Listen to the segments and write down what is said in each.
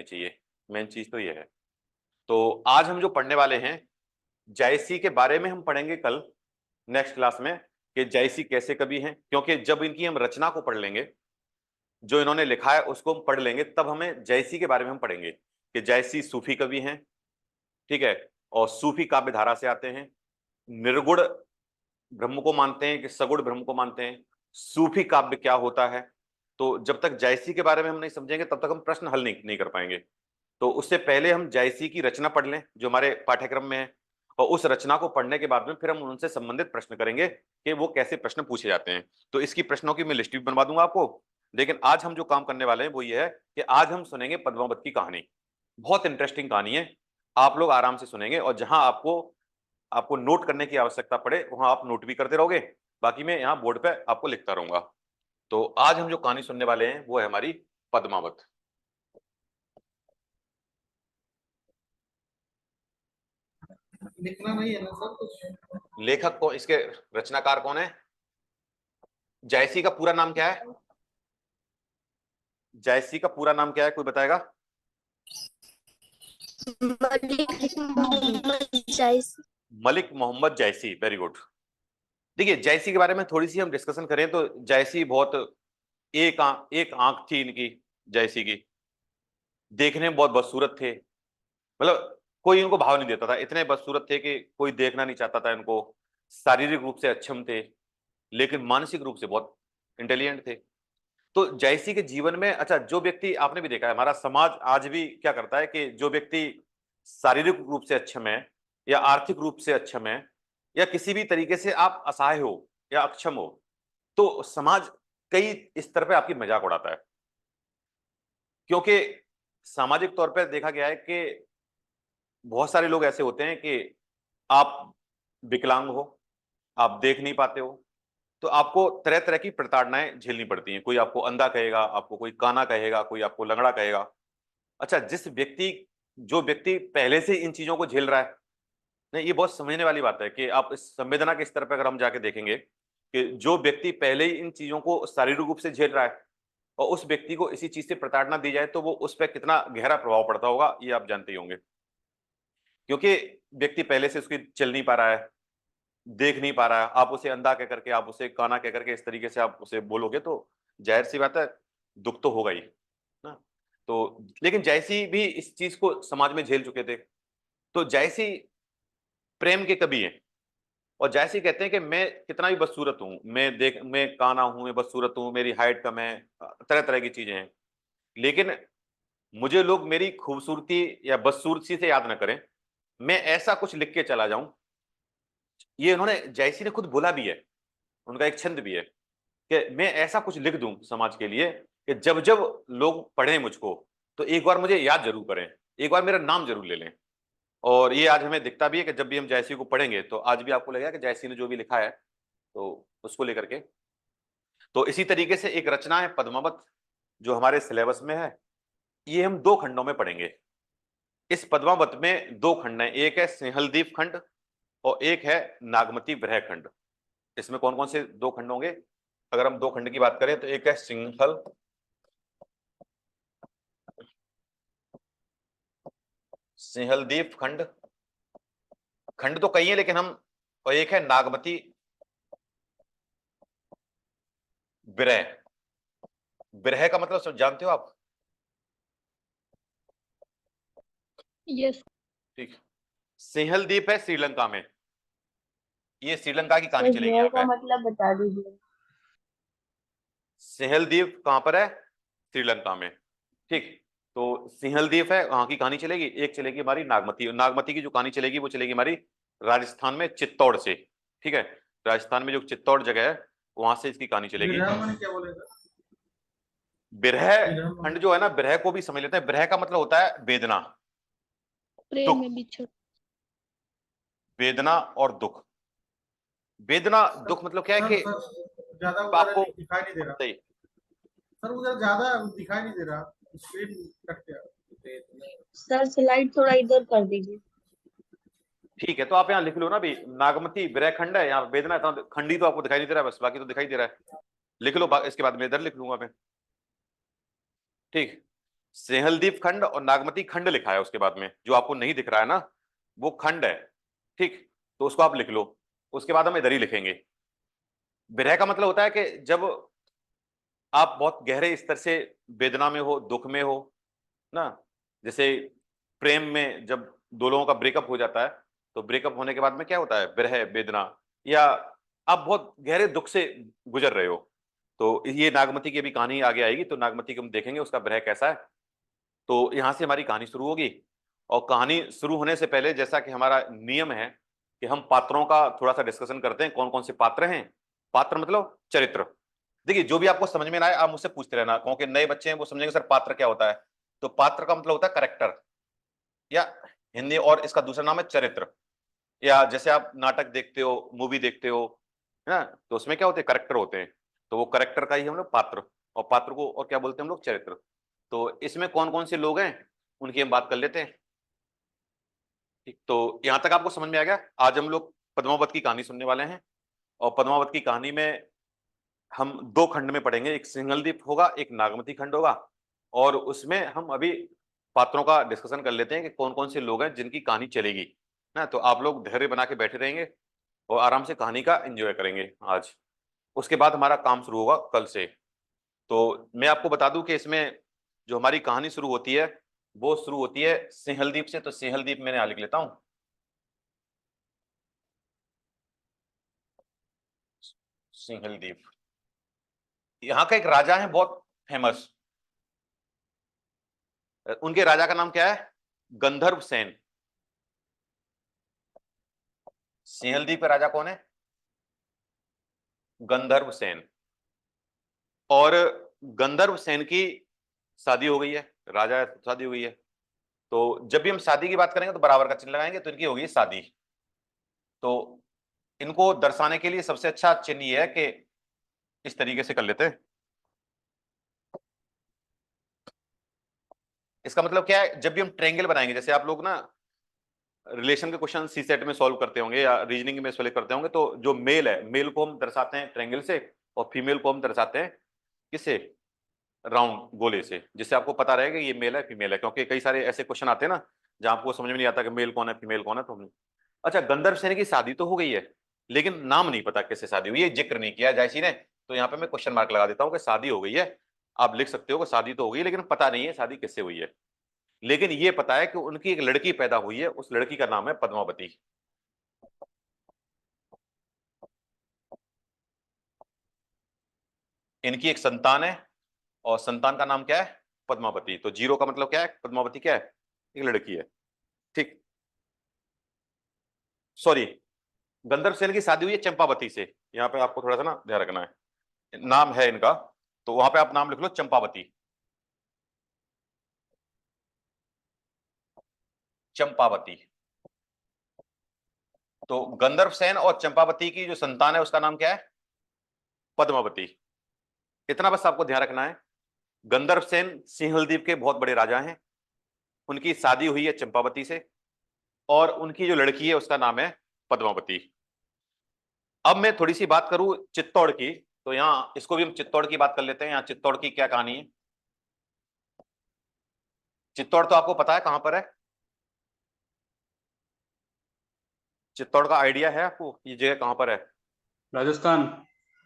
होने चाहिए, मेन चीज तो ये है। तो आज हम जो पढ़ने वाले हैं, जायसी के बारे में हम पढ़ेंगे कल नेक्स्ट क्लास में, कि जायसी कैसे कवि हैं, क्योंकि जब इनकी हम रचना को पढ़ लेंगे, जो इन्होंने लिखा है उसको हम पढ़ लेंगे, तब हमें जायसी के बारे में हम पढ़ेंगे कि जायसी सूफी कवि हैं, ठीक है, और सूफी काव्य धारा से आते हैं, निर्गुण ब्रह्म को मानते हैं कि सगुण ब्रह्म को मानते हैं, सूफी काव्य क्या होता है। तो जब तक जायसी के बारे में हम नहीं समझेंगे तब तक हम प्रश्न हल नहीं कर पाएंगे। तो उससे पहले हम जायसी की रचना पढ़ लें जो हमारे पाठ्यक्रम में है, और उस रचना को पढ़ने के बाद में फिर हम उनसे संबंधित प्रश्न करेंगे कि वो कैसे प्रश्न पूछे जाते हैं। तो इसकी प्रश्नों की मैं लिस्ट भी बनवा दूंगा आपको। लेकिन आज हम जो काम करने वाले हैं वो ये है कि आज हम सुनेंगे पद्मावत की कहानी। बहुत इंटरेस्टिंग कहानी है, आप लोग आराम से सुनेंगे, और जहां आपको आपको नोट करने की आवश्यकता पड़े वहां आप नोट भी करते रहोगे, बाकी मैं यहाँ बोर्ड पे आपको लिखता रहूंगा। तो आज हम जो कहानी सुनने वाले हैं वो है हमारी पद्मावत। लिखना नहीं है ना सर कुछ? लेखक को, इसके रचनाकार कौन है? जायसी का पूरा नाम क्या है? जायसी का पूरा नाम क्या है, कोई बताएगा? मलिक मोहम्मद जायसी। मलिक मोहम्मद जायसी, वेरी गुड। देखिए जायसी के बारे में थोड़ी सी हम डिस्कशन करें तो जायसी बहुत एक आंख थी इनकी, जायसी की। देखने में बहुत बदसूरत थे, मतलब कोई इनको भाव नहीं देता था, इतने बदसूरत थे कि कोई देखना नहीं चाहता था इनको। शारीरिक रूप से अक्षम थे, लेकिन मानसिक रूप से बहुत इंटेलिजेंट थे। तो जायसी के जीवन में, अच्छा, जो व्यक्ति, आपने भी देखा है हमारा समाज आज भी क्या करता है कि जो व्यक्ति शारीरिक रूप से अक्षम है या आर्थिक रूप से अक्षम है या किसी भी तरीके से आप असहाय हो या अक्षम हो, तो समाज कई स्तर पे आपकी मजाक उड़ाता है। क्योंकि सामाजिक तौर पर देखा गया है कि बहुत सारे लोग ऐसे होते हैं कि आप विकलांग हो, आप देख नहीं पाते हो, तो आपको तरह तरह की प्रताड़नाएं झेलनी पड़ती हैं। कोई आपको अंधा कहेगा, आपको कोई काना कहेगा, कोई आपको लंगड़ा कहेगा। अच्छा, जो व्यक्ति पहले से इन चीजों को झेल रहा है, नहीं, ये बहुत समझने वाली बात है कि आप इस संवेदना के स्तर पर अगर हम जाके देखेंगे कि जो व्यक्ति पहले ही इन चीजों को शारीरिक रूप से झेल रहा है और उस व्यक्ति को इसी चीज से प्रताड़ना दी जाए तो वो उस पर कितना गहरा प्रभाव पड़ता होगा, ये आप जानते ही होंगे। क्योंकि व्यक्ति पहले से उसकी चल नहीं पा रहा है, देख नहीं पा रहा है, आप उसे अंधा कह करके, आप उसे काना कह करके इस तरीके से आप उसे बोलोगे तो जाहिर सी बात है, दुख तो होगा ही ना। तो लेकिन जैसी भी इस चीज को समाज में झेल चुके थे, तो जैसी प्रेम के कवि हैं, और जैसे कहते हैं कि मैं कितना भी बदसूरत हूं, मैं काना हूं, मैं बदसूरत हूं, मेरी हाइट कम है, तरह तरह की चीजें हैं, लेकिन मुझे लोग मेरी खूबसूरती या बदसूरती से याद ना करें, मैं ऐसा कुछ लिख के चला जाऊं। ये उन्होंने, जैसी ने खुद बोला भी है, उनका एक छंद भी है कि मैं ऐसा कुछ लिख दूं समाज के लिए कि जब जब लोग पढ़ें मुझको तो एक बार मुझे याद जरूर करें, एक बार मेरा नाम जरूर ले लें। और ये आज हमें दिखता भी है कि जब भी हम जयसी को पढ़ेंगे तो आज भी आपको लगेगा कि जयसी ने जो भी लिखा है तो उसको लेकर के। तो इसी तरीके से एक रचना है पद्मावत जो हमारे सिलेबस में है, ये हम दो खंडों में पढ़ेंगे। इस पद्मावत में दो खंड हैं, एक है सिंहलदीप खंड और एक है नागमती वृह खंड। इसमें कौन कौन से दो खंड होंगे? अगर हम दो खंड की बात करें तो एक है सिंहलदीप खंड, खंड तो कई है लेकिन हम, और एक है नागमती विरह। विरह का मतलब सब जानते हो आप? यस ठीक। सिंहलदीप है श्रीलंका में, ये श्रीलंका की कहानी सर, चलेगी ग्रह यहाँ का पे। मतलब बता दीजिए। सिंहलदीप कहां पर है? श्रीलंका में, ठीक। तो सिंहलदीप है, वहां की कहानी चलेगी। एक चलेगी हमारी नागमती, नागमती की जो कहानी चलेगी वो चलेगी हमारी राजस्थान में चित्तौड़ से, ठीक है। राजस्थान में जो चित्तौड़ जगह है वहां से इसकी कहानी चलेगी। विरह मैंने क्या बोलेगा? बिरह विरह खंड जो है ना, बिरह को भी समझ लेते हैं। बिरह का मतलब होता है वेदना, प्रेम दुख, में बिछड़। वेदना और दुख। वेदना सर, दुख मतलब क्या है सर कि सर ज्यादा उधर आपको दिखाई नहीं दे रहा। नहीं, सर उधर ज्यादा दिखाई नहीं दे रहा, स्क्रीन कट गया। सर स्लाइड थोड़ा इधर कर दीजिए। ठीक है, तो आप यहाँ लिख लो ना भी, नागमती विरह खंड है, यहाँ वेदना इतना खंडी तो आपको दिखाई नहीं दे रहा है, बस बाकी तो दिखाई दे रहा है। लिख लो, इसके बाद मैं इधर लिख लूंगा मैं, ठीक। सिंहलदीप खंड और नागमती खंड लिखा है उसके बाद में, जो आपको नहीं दिख रहा है ना वो खंड है, ठीक, तो उसको आप लिख लो। उसके बाद हम इधर ही लिखेंगे। विरह का मतलब होता है कि जब आप बहुत गहरे स्तर से वेदना में हो, दुख में हो ना, जैसे प्रेम में जब दो लोगों का ब्रेकअप हो जाता है, तो ब्रेकअप होने के बाद में क्या होता है, विरह, वेदना, या आप बहुत गहरे दुख से गुजर रहे हो। तो ये नागमती की अभी कहानी आगे आएगी, तो नागमती को हम देखेंगे उसका विरह कैसा है। तो यहां से हमारी कहानी शुरू होगी, और कहानी शुरू होने से पहले जैसा कि हमारा नियम है कि हम पात्रों का थोड़ा सा डिस्कशन करते हैं, कौन कौन से पात्र हैं। पात्र मतलब चरित्र। देखिए जो भी आपको समझ में ना आए आप मुझसे पूछते रहना, क्योंकि नए बच्चे हैं वो समझेंगे सर पात्र क्या होता है। तो पात्र का मतलब होता है करेक्टर, या हिंदी, और इसका दूसरा नाम है चरित्र। या जैसे आप नाटक देखते हो, मूवी देखते हो, है ना, तो उसमें क्या होते हैं, करेक्टर होते हैं। तो वो करेक्टर का ही हम लोग पात्र, और पात्र को और क्या बोलते हैं हम लोग, चरित्र। तो इसमें कौन कौन से लोग हैं उनकी हम बात कर लेते हैं। ठीक, तो यहां तक आपको समझ में आ गया। आज हम लोग पद्मावत की कहानी सुनने वाले हैं, और पद्मावत की कहानी में हम दो खंड में पढ़ेंगे, एक सिंहलदीप होगा, एक नागमती खंड होगा। और उसमें हम अभी पात्रों का डिस्कशन कर लेते हैं कि कौन कौन से लोग हैं जिनकी कहानी चलेगी ना। तो आप लोग धैर्य बना के बैठे रहेंगे और आराम से कहानी का एंजॉय करेंगे आज। उसके बाद हमारा काम शुरू होगा कल से। तो मैं आपको बता दूं कि इसमें जो हमारी कहानी शुरू होती है वो शुरू होती है सिंहलदीप से। तो सिंहलदीप मैंने यहाँ लिख लेता हूं, सिंहलदीप। यहाँ का एक राजा है बहुत फेमस, उनके राजा का नाम क्या है, गंधर्व सेन। सिंहलदीप का राजा कौन है, गंधर्व सेन। और गंधर्व सेन की शादी हो गई है, राजा है, शादी हो गई है। तो जब भी हम शादी की बात करेंगे तो बराबर का चिन्ह लगाएंगे, तो इनकी होगी शादी। तो इनको दर्शाने के लिए सबसे अच्छा चिन्ह ये है कि इस तरीके से कर लेते हैं। इसका मतलब क्या है, जब भी हम ट्रायंगल बनाएंगे, जैसे आप लोग ना रिलेशन के क्वेश्चन सी सेट में सॉल्व करते होंगे या रीजनिंग में सॉल्व करते होंगे, तो जो मेल है, मेल को हम दर्शाते हैं ट्रायंगल से, और फीमेल को हम दर्शाते हैं किससे, राउंड गोले से, जिससे आपको पता रहेगा ये मेल है फीमेल है। क्योंकि कई सारे ऐसे क्वेश्चन आते हैं ना जहां आपको समझ में नहीं आता कि मेल कौन है फीमेल कौन है। तो हम, अच्छा, गंधर्व सेन की शादी तो हो गई है, लेकिन नाम नहीं पता कैसे शादी हुई है, जिक्र नहीं किया जायसी ने। तो यहाँ पे मैं क्वेश्चन मार्क लगा देता हूँ कि शादी हो गई है। आप लिख सकते हो कि शादी तो हो गई, लेकिन पता नहीं है शादी किससे हुई है। लेकिन ये पता है कि उनकी एक लड़की पैदा हुई है, उस लड़की का नाम है पद्मावती। इनकी एक संतान है, और संतान का नाम क्या है, पद्मावती। तो जीरो का मतलब क्या है, पद्मावती क्या है, एक लड़की है। ठीक, सॉरी, गंधर्व सेन की शादी हुई है चंपावती से। यहाँ पे आपको थोड़ा सा ना ध्यान रखना है, नाम है इनका, तो वहां पे आप नाम लिख लो चंपावती, चंपावती। तो गंधर्व सेन और चंपावती की जो संतान है उसका नाम क्या है, पद्मावती। इतना बस आपको ध्यान रखना है। गंधर्व सेन सिंहलदीप के बहुत बड़े राजा हैं, उनकी शादी हुई है चंपावती से, और उनकी जो लड़की है उसका नाम है पद्मावती। अब मैं थोड़ी सी बात करूं चित्तौड़ की, तो यहाँ इसको भी हम चित्तौड़ की बात कर लेते हैं। यहाँ चित्तौड़ की क्या कहानी है। चित्तौड़ तो आपको पता है कहां पर है, चित्तौड़ का आइडिया है आपको, ये जगह कहां पर है। राजस्थान।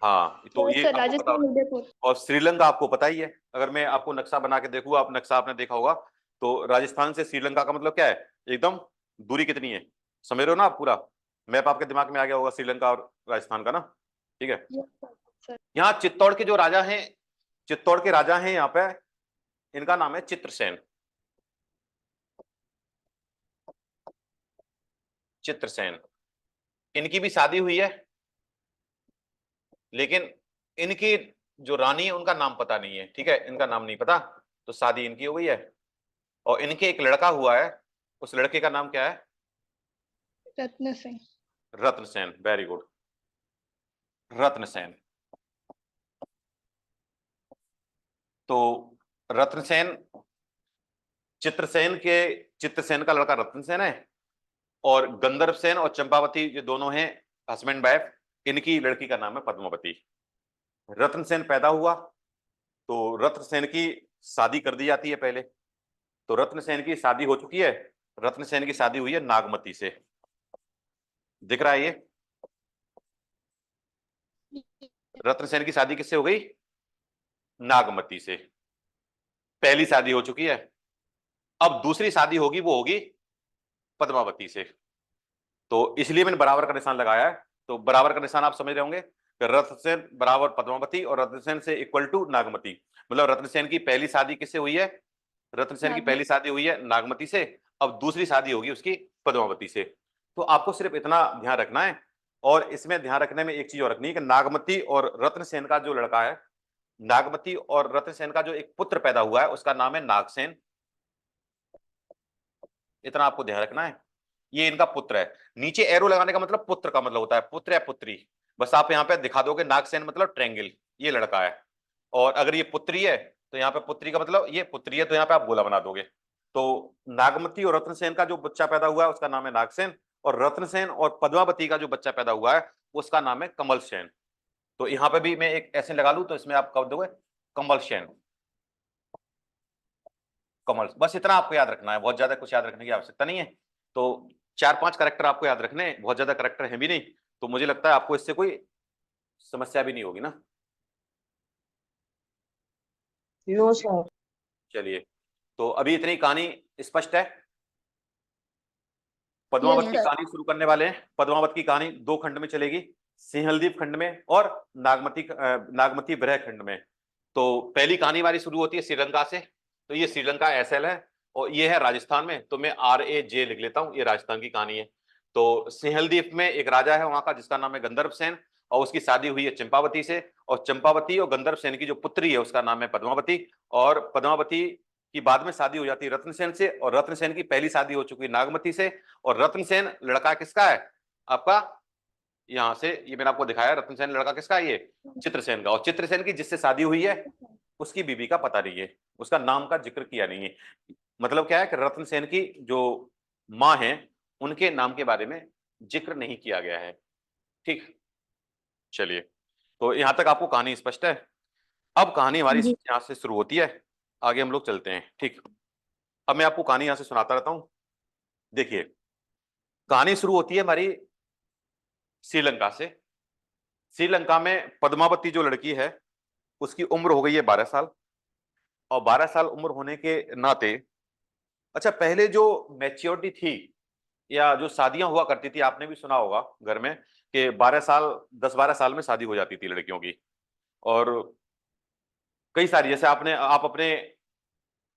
हाँ, तो ये सर आपको पता राजस्थान होगा। उदयपुर। और श्रीलंका आपको पता ही है, अगर मैं आपको नक्शा बना के देखूँ, आप नक्शा आपने देखा होगा, तो राजस्थान से श्रीलंका का मतलब क्या है, एकदम दूरी कितनी है, समझ रहे हो ना आप। पूरा मैप आपके दिमाग में आ गया होगा श्रीलंका और राजस्थान का ना। ठीक है, सर यहाँ चित्तौड़ के जो राजा हैं, चित्तौड़ के राजा हैं यहाँ पे, इनका नाम है चित्रसेन। चित्रसेन, इनकी भी शादी हुई है, लेकिन इनकी जो रानी है उनका नाम पता नहीं है। ठीक है, इनका नाम नहीं पता, तो शादी इनकी हो गई है, और इनके एक लड़का हुआ है, उस लड़के का नाम क्या है, रत्न सिंह। रत्नसेन। Very good, Ratansen. तो रत्नसेन, चित्रसेन का लड़का रत्नसेन है, और गंधर्व सेन और चंपावती जो दोनों हैं हस्बैंड वाइफ, इनकी लड़की का नाम है पद्मावती। रत्नसेन पैदा हुआ तो रत्नसेन की शादी कर दी जाती है पहले, तो रत्नसेन की शादी हो चुकी है, रत्नसेन की शादी हुई है नागमती से। दिख रहा है ये? रत्नसेन की शादी किससे हो गई? नागमती से। पहली शादी हो चुकी है। अब दूसरी शादी होगी, वो होगी पद्मावती से। तो इसलिए मैंने बराबर का निशान लगाया है। तो बराबर का निशान आप समझ रहे होंगे कि रत्नसेन बराबर पद्मावती और रत्नसेन से इक्वल टू नागमती। मतलब रत्नसेन की पहली शादी किससे हुई है? रत्नसेन की पहली शादी हुई है नागमती से। अब दूसरी शादी होगी उसकी पद्मावती से। तो आपको सिर्फ इतना ध्यान रखना है। और इसमें ध्यान रखने में एक चीज और रखनी है कि नागमती और रत्नसेन का जो लड़का है, नागमती और रत्नसेन का जो एक पुत्र पैदा हुआ है, उसका नाम है नागसेन। इतना आपको ध्यान रखना है, ये इनका पुत्र है। नीचे एरो लगाने का मतलब पुत्र का मतलब होता है, पुत्र या पुत्री। बस आप यहाँ पे दिखा दोगे नागसेन मतलब ट्रायंगल, ये लड़का है। और अगर ये पुत्री है तो यहाँ पे पुत्री का मतलब ये पुत्री है, तो यहाँ पे आप गोला बना दोगे। तो नागमती और रत्नसेन का जो बच्चा पैदा हुआ है उसका नाम है नागसेन, और रत्नसेन और पद्मावती का जो बच्चा पैदा हुआ है उसका नाम है कमल सेन। तो यहाँ पे भी मैं एक ऐसे लगा लूं तो इसमें आप कब दोगे? कमल सेन, कमल। बस इतना आपको याद रखना है, बहुत ज्यादा कुछ याद रखने की आवश्यकता नहीं है। तो 4-5 करेक्टर आपको याद रखने हैं, बहुत ज्यादा करेक्टर है भी नहीं। तो मुझे लगता है आपको इससे कोई समस्या भी नहीं होगी ना। No sir. चलिए, तो अभी इतनी कहानी स्पष्ट है। पद्मावत Yes, की sir. कहानी शुरू करने वाले हैं। पद्मावत की कहानी 2 खंड में चलेगी, सिंहलदीप खंड में और नागमती विरह खंड में। तो पहली कहानी हमारी शुरू होती है श्रीलंका से। तो ये श्रीलंका एसएल है और ये है राजस्थान में, तो मैं RAJ लिख लेता हूँ, ये राजस्थान की कहानी है। तो सिंहलदीप में एक राजा है वहां का जिसका नाम है गंधर्व सेन, और उसकी शादी हुई है चंपावती से। और चंपावती और गंधर्व सेन की जो पुत्री है उसका नाम है पद्मावती। और पद्मावती की बाद में शादी हो जाती है रत्नसेन से, और रत्नसेन की पहली शादी हो चुकी है नागमती से। और रत्नसेन लड़का किसका है आपका? यहां से ये मैंने आपको दिखाया, रत्नसेन लड़का किसका है? ये चित्रसेन का। और चित्रसेन की जिससे शादी हुई है उसकी बीबी का पता नहीं है, उसका नाम का जिक्र किया नहीं है। मतलब क्या है कि रत्नसेन की जो माँ है उनके नाम के बारे में जिक्र नहीं किया गया है। ठीक, चलिए, तो यहां तक आपको कहानी स्पष्ट है। अब कहानी हमारी जी। यहां से शुरू होती है, आगे हम लोग चलते हैं। ठीक, अब मैं आपको कहानी यहां से सुनाता रहता हूं। देखिए, कहानी शुरू होती है हमारी श्रीलंका से। श्रीलंका में पद्मावती जो लड़की है उसकी उम्र हो गई है 12 साल। और 12 साल उम्र होने के नाते, अच्छा, पहले जो मैच्योरिटी थी या जो शादियां हुआ करती थी, आपने भी सुना होगा घर में कि 12 साल, 10-12 साल में शादी हो जाती थी लड़कियों की। और कई सारी, जैसे आप अपने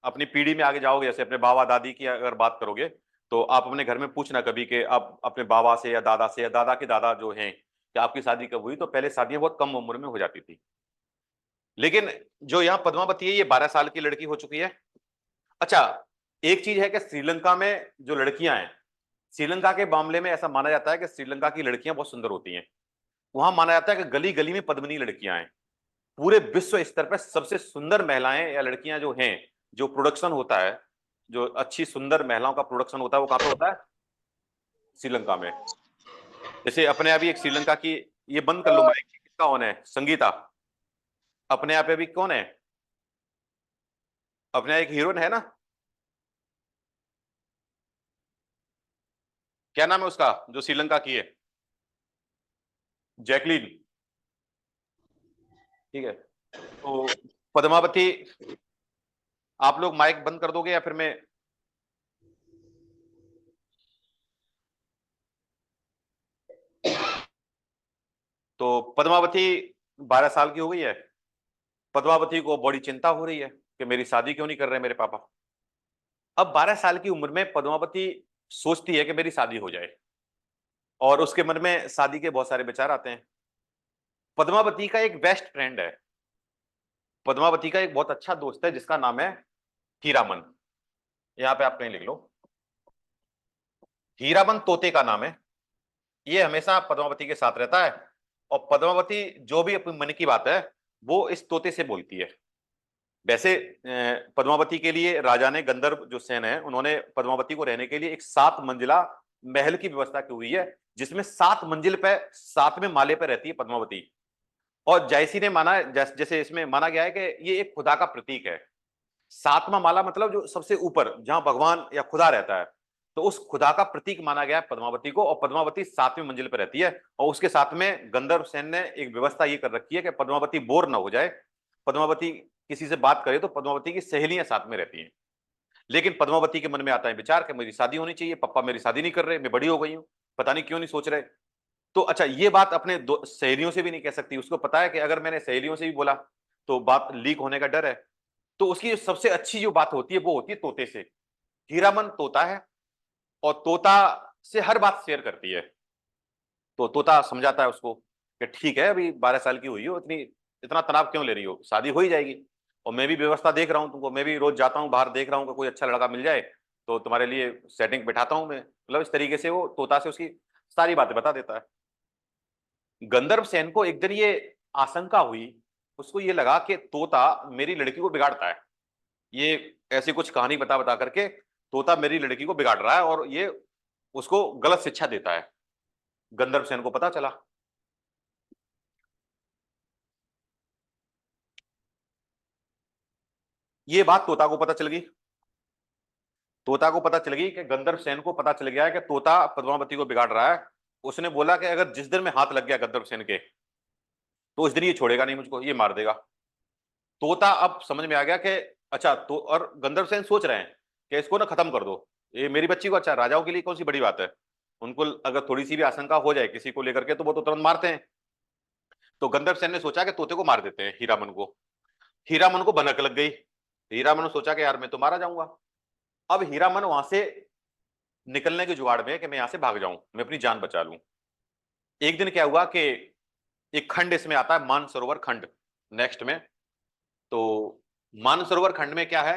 अपनी पीढ़ी में आगे जाओगे, जैसे अपने बाबा दादी की अगर बात करोगे तो आप अपने घर में पूछना कभी कि आप अपने बाबा से या दादा के दादा जो हैं कि आपकी शादी कब हुई, तो पहले शादियां बहुत कम उम्र में हो जाती थी। लेकिन जो यहाँ पद्मावती है ये 12 साल की लड़की हो चुकी है। अच्छा, एक चीज है कि श्रीलंका में जो लड़कियां हैं, श्रीलंका के मामले में ऐसा माना जाता है कि श्रीलंका की लड़कियां बहुत सुंदर होती हैं। वहां माना जाता है कि गली गली में पद्मिनी लड़कियां हैं। पूरे विश्व स्तर पर सबसे सुंदर महिलाएं या लड़कियां जो हैं, जो प्रोडक्शन होता है, जो अच्छी सुंदर महिलाओं का प्रोडक्शन होता है, वो कहां पे होता है? श्रीलंका में। जैसे अपने अभी एक श्रीलंका की, ये बंद कर लो माइक, किसका ऑन है? संगीता। अपने यहाँ पे अभी कौन है? अपने यहाँ एक हीरोइन है ना, क्या नाम है उसका जो श्रीलंका की है? जैकलीन। ठीक है, तो पद्मावती, आप लोग माइक बंद कर दोगे या फिर मैं? तो पद्मावती 12 साल की हो गई है। पद्मावती को बड़ी चिंता हो रही है कि मेरी शादी क्यों नहीं कर रहे मेरे पापा। अब 12 साल की उम्र में पद्मावती सोचती है कि मेरी शादी हो जाए, और उसके मन में शादी के बहुत सारे विचार आते हैं। पद्मावती का एक बेस्ट फ्रेंड है, पद्मावती का एक बहुत अच्छा दोस्त है जिसका नाम है हीरामन। यहां पे आप कहीं लिख लो, हीरामन तोते का नाम है। ये हमेशा पद्मावती के साथ रहता है, और पद्मावती जो भी अपनी मन की बात है वो इस तोते से बोलती है। वैसे पद्मावती के लिए राजा ने, गंधर्व जो सेन है, उन्होंने पद्मावती को रहने के लिए एक 7 मंजिला महल की व्यवस्था की हुई है, जिसमें 7 मंजिल पे 7वें माले पे रहती है पद्मावती। और जैसी ने माना, जैसे इसमें माना गया है कि ये एक खुदा का प्रतीक है। सातवां माला मतलब जो सबसे ऊपर जहां भगवान या खुदा रहता है, तो उस खुदा का प्रतीक माना गया है पद्मावती को, और पद्मावती 7वीं मंजिल पर रहती है। और उसके साथ में गंधर्व सेन ने एक व्यवस्था ये कर रखी है कि पद्मावती बोर ना हो जाए, पद्मावती किसी से बात करे तो पद्मावती की सहेलियां साथ में रहती हैं। लेकिन पद्मावती के मन में आता है विचार कि मेरी शादी होनी चाहिए, पापा मेरी शादी नहीं कर रहे, मैं बड़ी हो गई हूं, पता नहीं क्यों नहीं सोच रहे। तो अच्छा, ये बात अपने दो सहेलियों से भी नहीं कह सकती, उसको पता है कि अगर मैंने सहेलियों से भी बोला तो बात लीक होने का डर है। तो उसकी सबसे अच्छी जो बात होती है वो होती है तोते से। हीरामन तोता है और तोता से हर बात शेयर करती है। तो तोता समझाता है उसको कि ठीक है, अभी 12 साल की हुई हो, इतना तनाव क्यों ले रही हो, शादी हो ही जाएगी। और मैं भी व्यवस्था देख रहा हूँ तुमको, मैं भी रोज जाता हूँ बाहर, देख रहा हूँ कि कोई अच्छा लड़का मिल जाए तो तुम्हारे लिए सेटिंग बैठाता हूँ मैं। मतलब इस तरीके से वो तोता से उसकी सारी बातें बता देता है। गंधर्व सेन को एक दिन ये आशंका हुई, उसको ये लगा कि तोता मेरी लड़की को बिगाड़ता है, ये ऐसी कुछ कहानी बता बता करके तोता मेरी लड़की को बिगाड़ रहा है और ये उसको गलत शिक्षा देता है। गंधर्व सेन को पता चला। ये बात तोता को पता चल गई। तोता को पता चल गई कि गंधर्व सेन को पता चल गया है कि तोता पद्मावती को बिगाड़ रहा है। उसने बोला कि अगर जिस दिन में हाथ लग गया गंधर्व सेन के, तो उस दिन ये छोड़ेगा नहीं मुझको, ये मार देगा। तोता अब समझ में आ गया कि अच्छा, तो और गंधर्व सेन सोच रहे हैं कि इसको ना खत्म कर दो, ये मेरी बच्ची को, अच्छा राजाओं के लिए कौन सी बड़ी बात है, उनको अगर थोड़ी सी भी आशंका हो जाए किसी को लेकर के तो वो तो तुरंत मारते हैं। तो गंधर्व सेन ने सोचा कि तोते को मार देते हैं, हीरामन को। हीरामन को भनक लग गई। हीरामन ने सोचा कि यार मैं तो मारा जाऊंगा। अब हीरामन वहां से निकलने के जुगाड़ में कि मैं यहां से भाग जाऊं, मैं अपनी जान बचा लूं। एक दिन क्या हुआ कि एक खंड इसमें आता है, मानसरोवर खंड, नेक्स्ट में। तो मानसरोवर खंड में क्या है,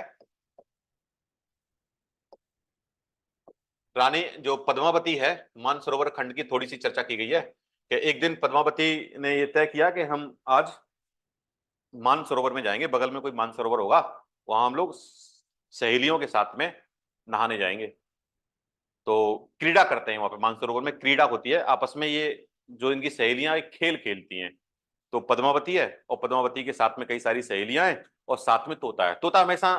रानी जो पद्मावती है, मानसरोवर खंड की थोड़ी सी चर्चा की गई है कि एक दिन पद्मावती ने यह तय किया कि हम आज मानसरोवर में जाएंगे, बगल में कोई मानसरोवर होगा, वहां हम लोग सहेलियों के साथ में नहाने जाएंगे। तो क्रीड़ा करते हैं वहां पे, मानसरोवर में क्रीड़ा होती है आपस में, ये जो इनकी सहेलियां एक खेल खेलती हैं। तो पद्मावती है और पद्मावती के साथ में कई सारी सहेलियां हैं और साथ में तोता है। तोता हमेशा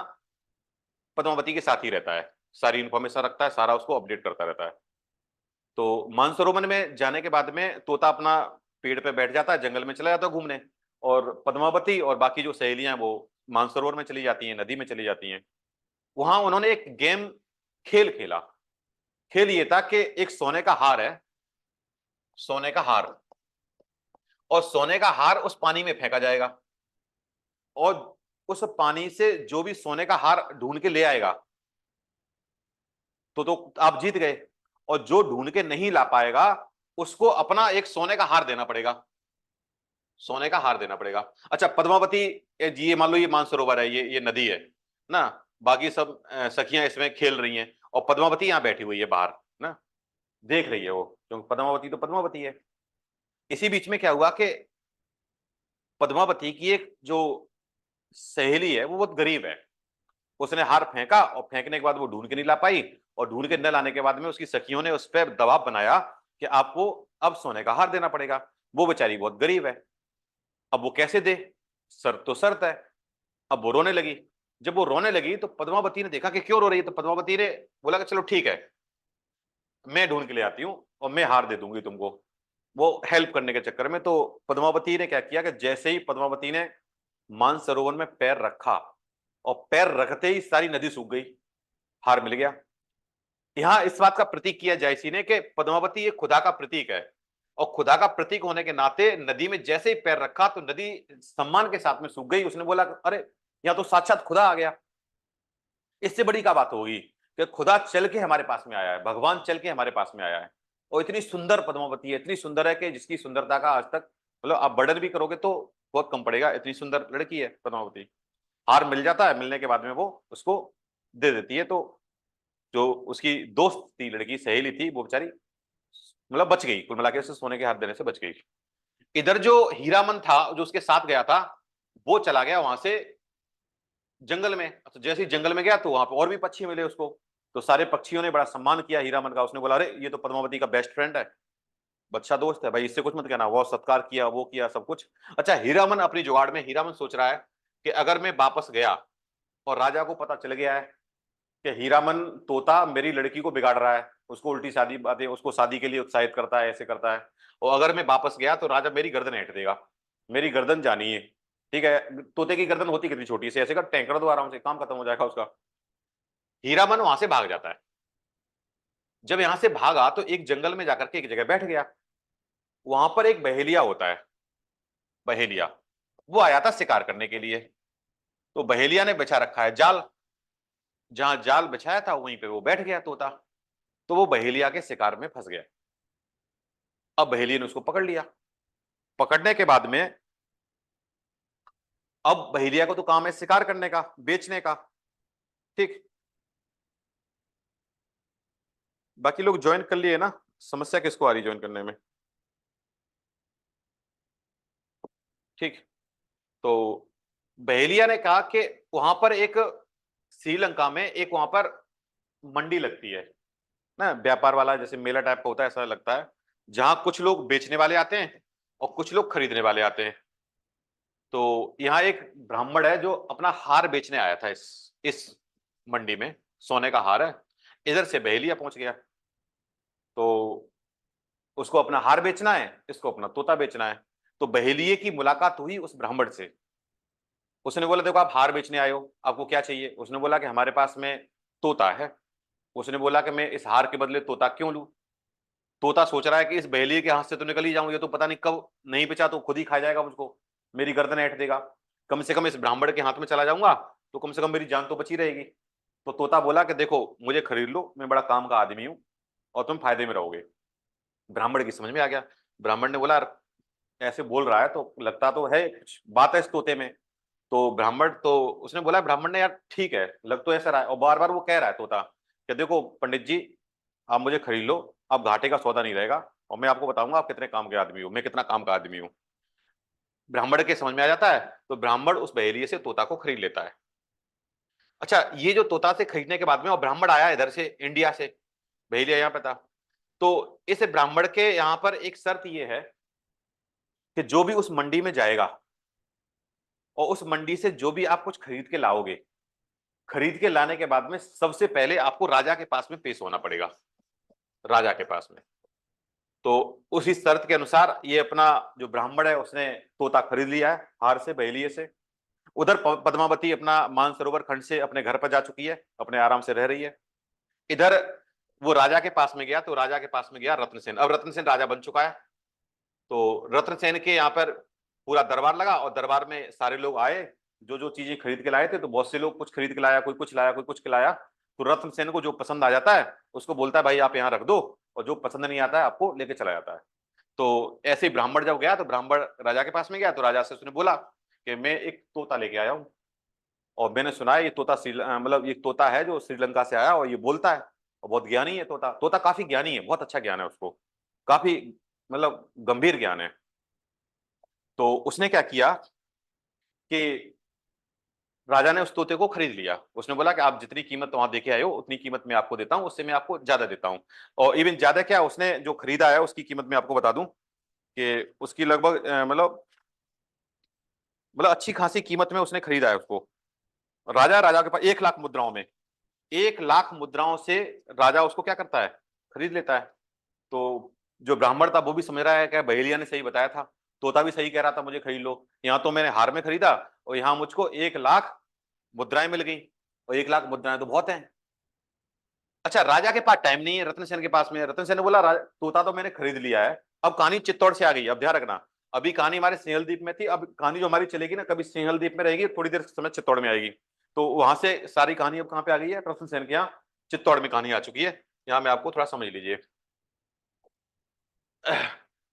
पद्मावती के साथ ही रहता है, सारी इंफॉर्मेशन रखता है, सारा उसको अपडेट करता रहता है। तो मानसरोवर में जाने के बाद में तोता अपना पेड़ पे बैठ जाता है, जंगल में चला जाता है घूमने, और पद्मावती और बाकी जो सहेलियां वो मानसरोवर में चली जाती हैं, नदी में चली जाती हैं। वहां उन्होंने एक गेम, खेल खेला। खेल ये था कि एक सोने का हार है, सोने का हार, और सोने का हार उस पानी में फेंका जाएगा, और उस पानी से जो भी सोने का हार ढूंढ के ले आएगा तो आप जीत गए, और जो ढूंढ के नहीं ला पाएगा उसको अपना एक सोने का हार देना पड़ेगा, सोने का हार देना पड़ेगा। अच्छा, पद्मावती ये मान लो ये मानसरोवर है, ये नदी है ना, बाकी सब सखियां इसमें खेल रही हैं और पद्मावती यहां बैठी हुई है बाहर ना, देख रही है वो, क्योंकि पद्मावती तो पद्मावती है। इसी बीच में क्या हुआ कि पद्मावती की एक जो सहेली है वो बहुत गरीब है, उसने हार फेंका और फेंकने के बाद वो ढूंढ के नहीं ला पाई, और ढूंढ के न लाने के बाद में उसकी सखियों ने उस पर दबाव बनाया कि आपको अब सोने का हार देना पड़ेगा। वो बेचारी बहुत गरीब है, अब वो कैसे दे, शर्त तो शर्त है। अब वो रोने लगी। जब वो रोने लगी तो पद्मावती ने देखा कि क्यों रो रही है, तो पद्मावती ने बोला कि चलो ठीक है, मैं ढूंढ के ले आती हूँ और मैं हार दे दूंगी तुमको। वो हेल्प करने के चक्कर में तो पद्मावती ने क्या किया कि जैसे ही पद्मावती ने मानसरोवर में पैर रखा और पैर रखते ही सारी नदी सूख गई, हार मिल गया। यहां इस बात का प्रतीक किया जायसी ने कि पद्मावती एक खुदा का प्रतीक है, और खुदा का प्रतीक होने के नाते नदी में जैसे ही पैर रखा तो नदी सम्मान के साथ में सूख गई। उसने बोला अरे, यहां तो साक्षात खुदा आ गया, इससे बड़ी क्या बात होगी कि खुदा चल के हमारे पास में आया है, भगवान चल के हमारे पास में आया है। और इतनी सुंदर पद्मावती है, इतनी सुंदर है कि जिसकी सुंदरता का आज तक मतलब आप वर्णन भी करोगे तो बहुत कम पड़ेगा, इतनी सुंदर लड़की है पद्मावती। हार मिल जाता है, मिलने के बाद में वो उसको दे देती है। तो जो उसकी दोस्त थी, लड़की सहेली थी, वो बेचारी मतलब बच गई, कुल मिला के उसे सोने के हाथ देने से बच गई। इधर जो हीरामन था जो उसके साथ गया था, वो चला गया वहां से जंगल में। तो जैसे ही जंगल में गया तो वहां पर और भी पक्षी मिले उसको, तो सारे पक्षियों ने बड़ा सम्मान किया हीरामन का। उसने बोला अरे, ये तो पद्मावती का बेस्ट फ्रेंड है, अच्छा दोस्त है भाई, इससे कुछ मत कहना। वो सत्कार किया, वो किया सब कुछ। अच्छा, हीरामन अपनी जुगाड़ में, हीरामन सोच रहा है कि अगर मैं वापस गया और राजा को पता चल गया है कि हीरामन तोता मेरी लड़की को बिगाड़ रहा है, उसको उल्टी शादी बातें, उसको शादी के लिए उत्साहित करता है, ऐसे करता है, और अगर मैं वापस गया तो राजा मेरी गर्दन ऐंठ देगा, मेरी गर्दन जानी है। ठीक है, तोते की गर्दन होती कितनी छोटी से, ऐसे कर टैंक कर दो आराम से, काम खत्म हो जाएगा उसका। हीरामन वहां से भाग जाता है। जब यहां से भागा तो एक जंगल में जाकर के एक जगह बैठ गया। वहां पर एक बहेलिया होता है, बहेलिया, वो आया था शिकार करने के लिए। तो बहेलिया ने बिछा रखा है जाल, जहां जाल बिछाया था वहीं पे वो बैठ गया तोता। तो वो बहेलिया के शिकार में फंस गया। अब बहेलिया ने उसको पकड़ लिया। पकड़ने के बाद में अब बहेलिया को तो काम है शिकार करने का, बेचने का। ठीक, बाकी लोग ज्वाइन कर लिए ना, समस्या किसको आ रही ज्वाइन करने में? ठीक, तो बहेलिया ने कहा कि वहां पर एक श्रीलंका में एक वहां पर मंडी लगती है ना, व्यापार वाला जैसे मेला टाइप का होता है, ऐसा लगता है, जहां कुछ लोग बेचने वाले आते हैं और कुछ लोग खरीदने वाले आते हैं। तो यहाँ एक ब्राह्मण है जो अपना हार बेचने आया था इस मंडी में, सोने का हार है। इधर से बहेलिया पहुंच गया। तो उसको अपना हार बेचना है, इसको अपना तोता बेचना है। तो बहेलिये की मुलाकात हुई उस ब्राह्मण से। उसने बोला देखो आप हार बेचने आए हो, आपको क्या चाहिए? उसने बोला कि हमारे पास में तोता है। उसने बोला कि मैं इस हार के बदले तोता क्यों लूं? तोता सोच रहा है कि इस बहेलिये के हाथ से तो निकल ही जाऊं, ये तो पता नहीं कब नहीं बेचा तो खुद ही खा जाएगा मुझको, मेरी गर्दन ऐंठ देगा। कम से कम इस ब्राह्मण के हाथ में चला जाऊंगा तो कम से कम मेरी जान तो बची रहेगी। तो तोता बोला कि देखो मुझे खरीद लो, मैं बड़ा काम का आदमी हूं और तुम फायदे में रहोगे। ब्राह्मण की समझ में आ गया। ब्राह्मण ने बोला ऐसे बोल रहा है तो लगता तो है कुछ बात है इस तोते में। तो ब्राह्मण तो उसने बोला, ब्राह्मण ने, यार ठीक है, लग तो ऐसा रहा है। और बार बार वो कह रहा है तोता कि देखो पंडित जी आप मुझे खरीद लो, अब घाटे का सौदा नहीं रहेगा, और मैं आपको बताऊंगा आप कितने काम के आदमी हो, मैं कितना काम का आदमी हूं। ब्राह्मण के समझ में आ जाता है तो ब्राह्मण उस बहेलिये से तोता को खरीद लेता है। अच्छा, ये जो तोता से खरीदने के बाद में, और ब्राह्मण आया इधर से इंडिया से, बहेलिया यहाँ पे था। तो इस ब्राह्मण के यहाँ पर एक शर्त ये है कि जो भी उस मंडी में जाएगा और उस मंडी से जो भी आप कुछ खरीद के लाओगे, खरीद के लाने के बाद में सबसे पहले आपको राजा के पास में पेश होना पड़ेगा, राजा के पास में। तो उसी शर्त के अनुसार ये अपना जो ब्राह्मण है उसने तोता खरीद लिया है हार से, बहेलिये से। उधर पद्मावती अपना मानसरोवर खंड से अपने घर पर जा चुकी है, अपने आराम से रह रही है। इधर वो राजा के पास में गया, तो राजा के पास में गया रत्नसेन। अब रत्नसेन राजा बन चुका है। तो रत्नसेन के यहाँ पर पूरा दरबार लगा और दरबार में सारे लोग आए, जो जो चीजें खरीद के लाए थे। तो बहुत से लोग कुछ खरीद के लाया, कोई कुछ लाया, कोई कुछ लाया। तो रत्नसेन को जो पसंद आ जाता है उसको बोलता है भाई आप यहाँ रख दो, और जो पसंद नहीं आता है आपको लेके चला जाता है। तो ऐसे ही ब्राह्मण जब गया तो ब्राह्मण राजा के पास में गया, तो राजा से उसने बोला कि मैं एक तोता लेके आया हूँ, और मैंने सुना है ये तोता मतलब ये तोता है जो श्रीलंका से आया और ये बोलता है और बहुत ज्ञानी है। तोता तोता काफी ज्ञानी है, बहुत अच्छा ज्ञान है उसको, काफी मतलब गंभीर ज्ञान है। तो उसने क्या किया कि राजा ने उस तोते को खरीद लिया। उसने बोला कि आप जितनी कीमत वहां देके आए हो उतनी कीमत मैं आपको देता हूं, उससे मैं आपको ज्यादा देता हूं। और इवन ज्यादा क्या, उसने जो खरीदा है उसकी कीमत मैं आपको बता दूं कि उसकी लगभग मतलब अच्छी खासी कीमत में उसने खरीदा है उसको। राजा के पास 1 लाख मुद्राओं में, 1 लाख मुद्राओं से राजा उसको क्या करता है, खरीद लेता है। तो जो ब्राह्मण था वो भी समझ रहा है कि बहेलिया ने सही बताया था, तोता भी सही कह रहा था, मुझे खरीद लो। यहाँ तो मैंने हार में खरीदा और यहाँ मुझको 1 लाख मुद्राएं मिल गई, और 1 लाख मुद्राएं तो बहुत है। अच्छा, राजा के पास टाइम नहीं है, रत्नसेन के पास में है। रत्नसेन ने बोला तोता तो मैंने खरीद लिया है, अब कहानी चित्तौड़ से आ गई। अब ध्यान रखना, अभी कहानी हमारे सिंहल द्वीप में थी, अब कहानी जो हमारी चलेगी ना, कभी सिंहल द्वीप में रहेगी, थोड़ी देर समय चित्तौड़ में आएगी। तो वहां से सारी कहानी अब कहाँ पे आ गई है, रत्नसेन के यहाँ चित्तौड़ में कहानी आ चुकी है। यहाँ में आपको थोड़ा समझ लीजिए।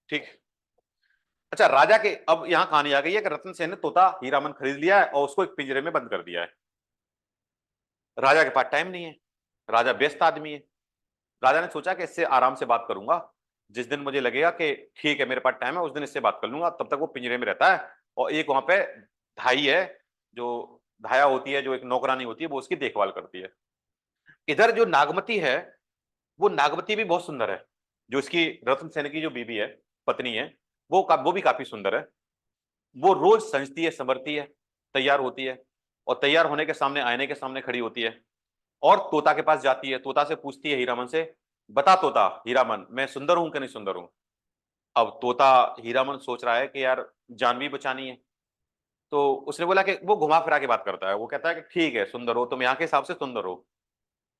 ठीक। अच्छा, राजा के अब यहाँ कहानी आ गई है कि रत्नसेन ने तोता हीरामन खरीद लिया है और उसको एक पिंजरे में बंद कर दिया है। राजा के पास टाइम नहीं है, राजा व्यस्त आदमी है। राजा ने सोचा कि इससे आराम से बात करूंगा, जिस दिन मुझे लगेगा कि ठीक है मेरे पास टाइम है उस दिन इससे बात कर लूंगा, तब तक वो पिंजरे में रहता है। और एक वहां पे धाई है, जो धाया होती है, जो एक नौकरानी होती है, वो उसकी देखभाल करती है। इधर जो नागमती है, वो नागमती भी बहुत सुंदर है, जो इसकी रत्नसेन की जो बीबी है, पत्नी है, वो भी काफी सुंदर है। वो रोज सजती है, संवरती है, तैयार होती है, और तैयार होने के सामने आईने के सामने खड़ी होती है और तोता के पास जाती है, तोता से पूछती है हीरामन से, बता तोता हीरामन, मैं सुंदर हूं कि नहीं सुंदर हूं। अब तोता हीरामन सोच रहा है कि यार जान भी बचानी है, तो उसने बोला कि वो घुमा फिरा के बात करता है, वो कहता है कि ठीक है सुंदर हो, तुम यहाँ के हिसाब से सुंदर हो।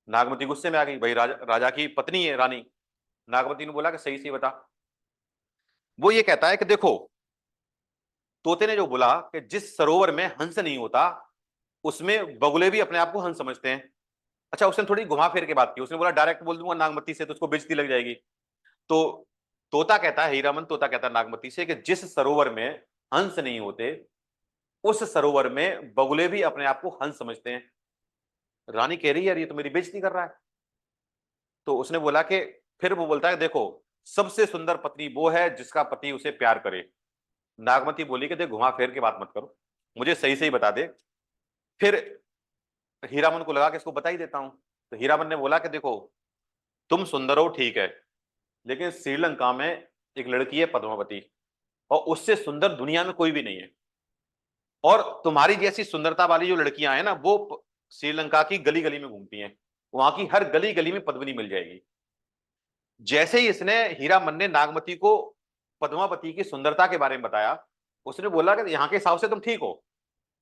नागमती गुस्से में आ गई, भाई राजा की पत्नी है रानी। नागमती ने बोला कि सही सही बता। वो ये कहता है कि देखो, तोते ने जो बोला कि जिस सरोवर में हंस नहीं होता उसमें बगुले भी अपने आप को हंस समझते हैं। अच्छा, उसने थोड़ी घुमा फिर के बात की, उसने बोला डायरेक्ट बोल दूंगा नागमती से तो उसको बेइज्जती लग जाएगी। तो तोता कहता है, हीरामन तोता कहता है नागमती से कि जिस सरोवर में हंस नहीं होते उस सरोवर में बगुले भी अपने आप को हंस समझते हैं। रानी कह रही है यार ये तो मेरी बेइज्जती कर रहा है। तो उसने बोला कि, फिर वो बोलता है देखो, सबसे सुंदर पत्नी वो है जिसका पति उसे प्यार करे। नागमती बोली कि देख घुमा फेर के बात मत करो, मुझे सही सही बता दे। फिर हीरामन को लगा कि इसको बता ही देता हूं। तो हीरामन ने बोला कि देखो, तुम सुंदर हो ठीक है, लेकिन श्रीलंका में एक लड़की है पद्मावती, और उससे सुंदर दुनिया में कोई भी नहीं है। और तुम्हारी जैसी सुंदरता वाली जो लड़कियां हैं ना, वो श्रीलंका की गली गली में घूमती हैं, वहां की हर गली गली में पद्मिनी मिल जाएगी। जैसे ही इसने, हीरामन ने नागमती को पद्मावती की सुंदरता के बारे में बताया, उसने बोला कि यहाँ के हिसाब से तुम ठीक हो,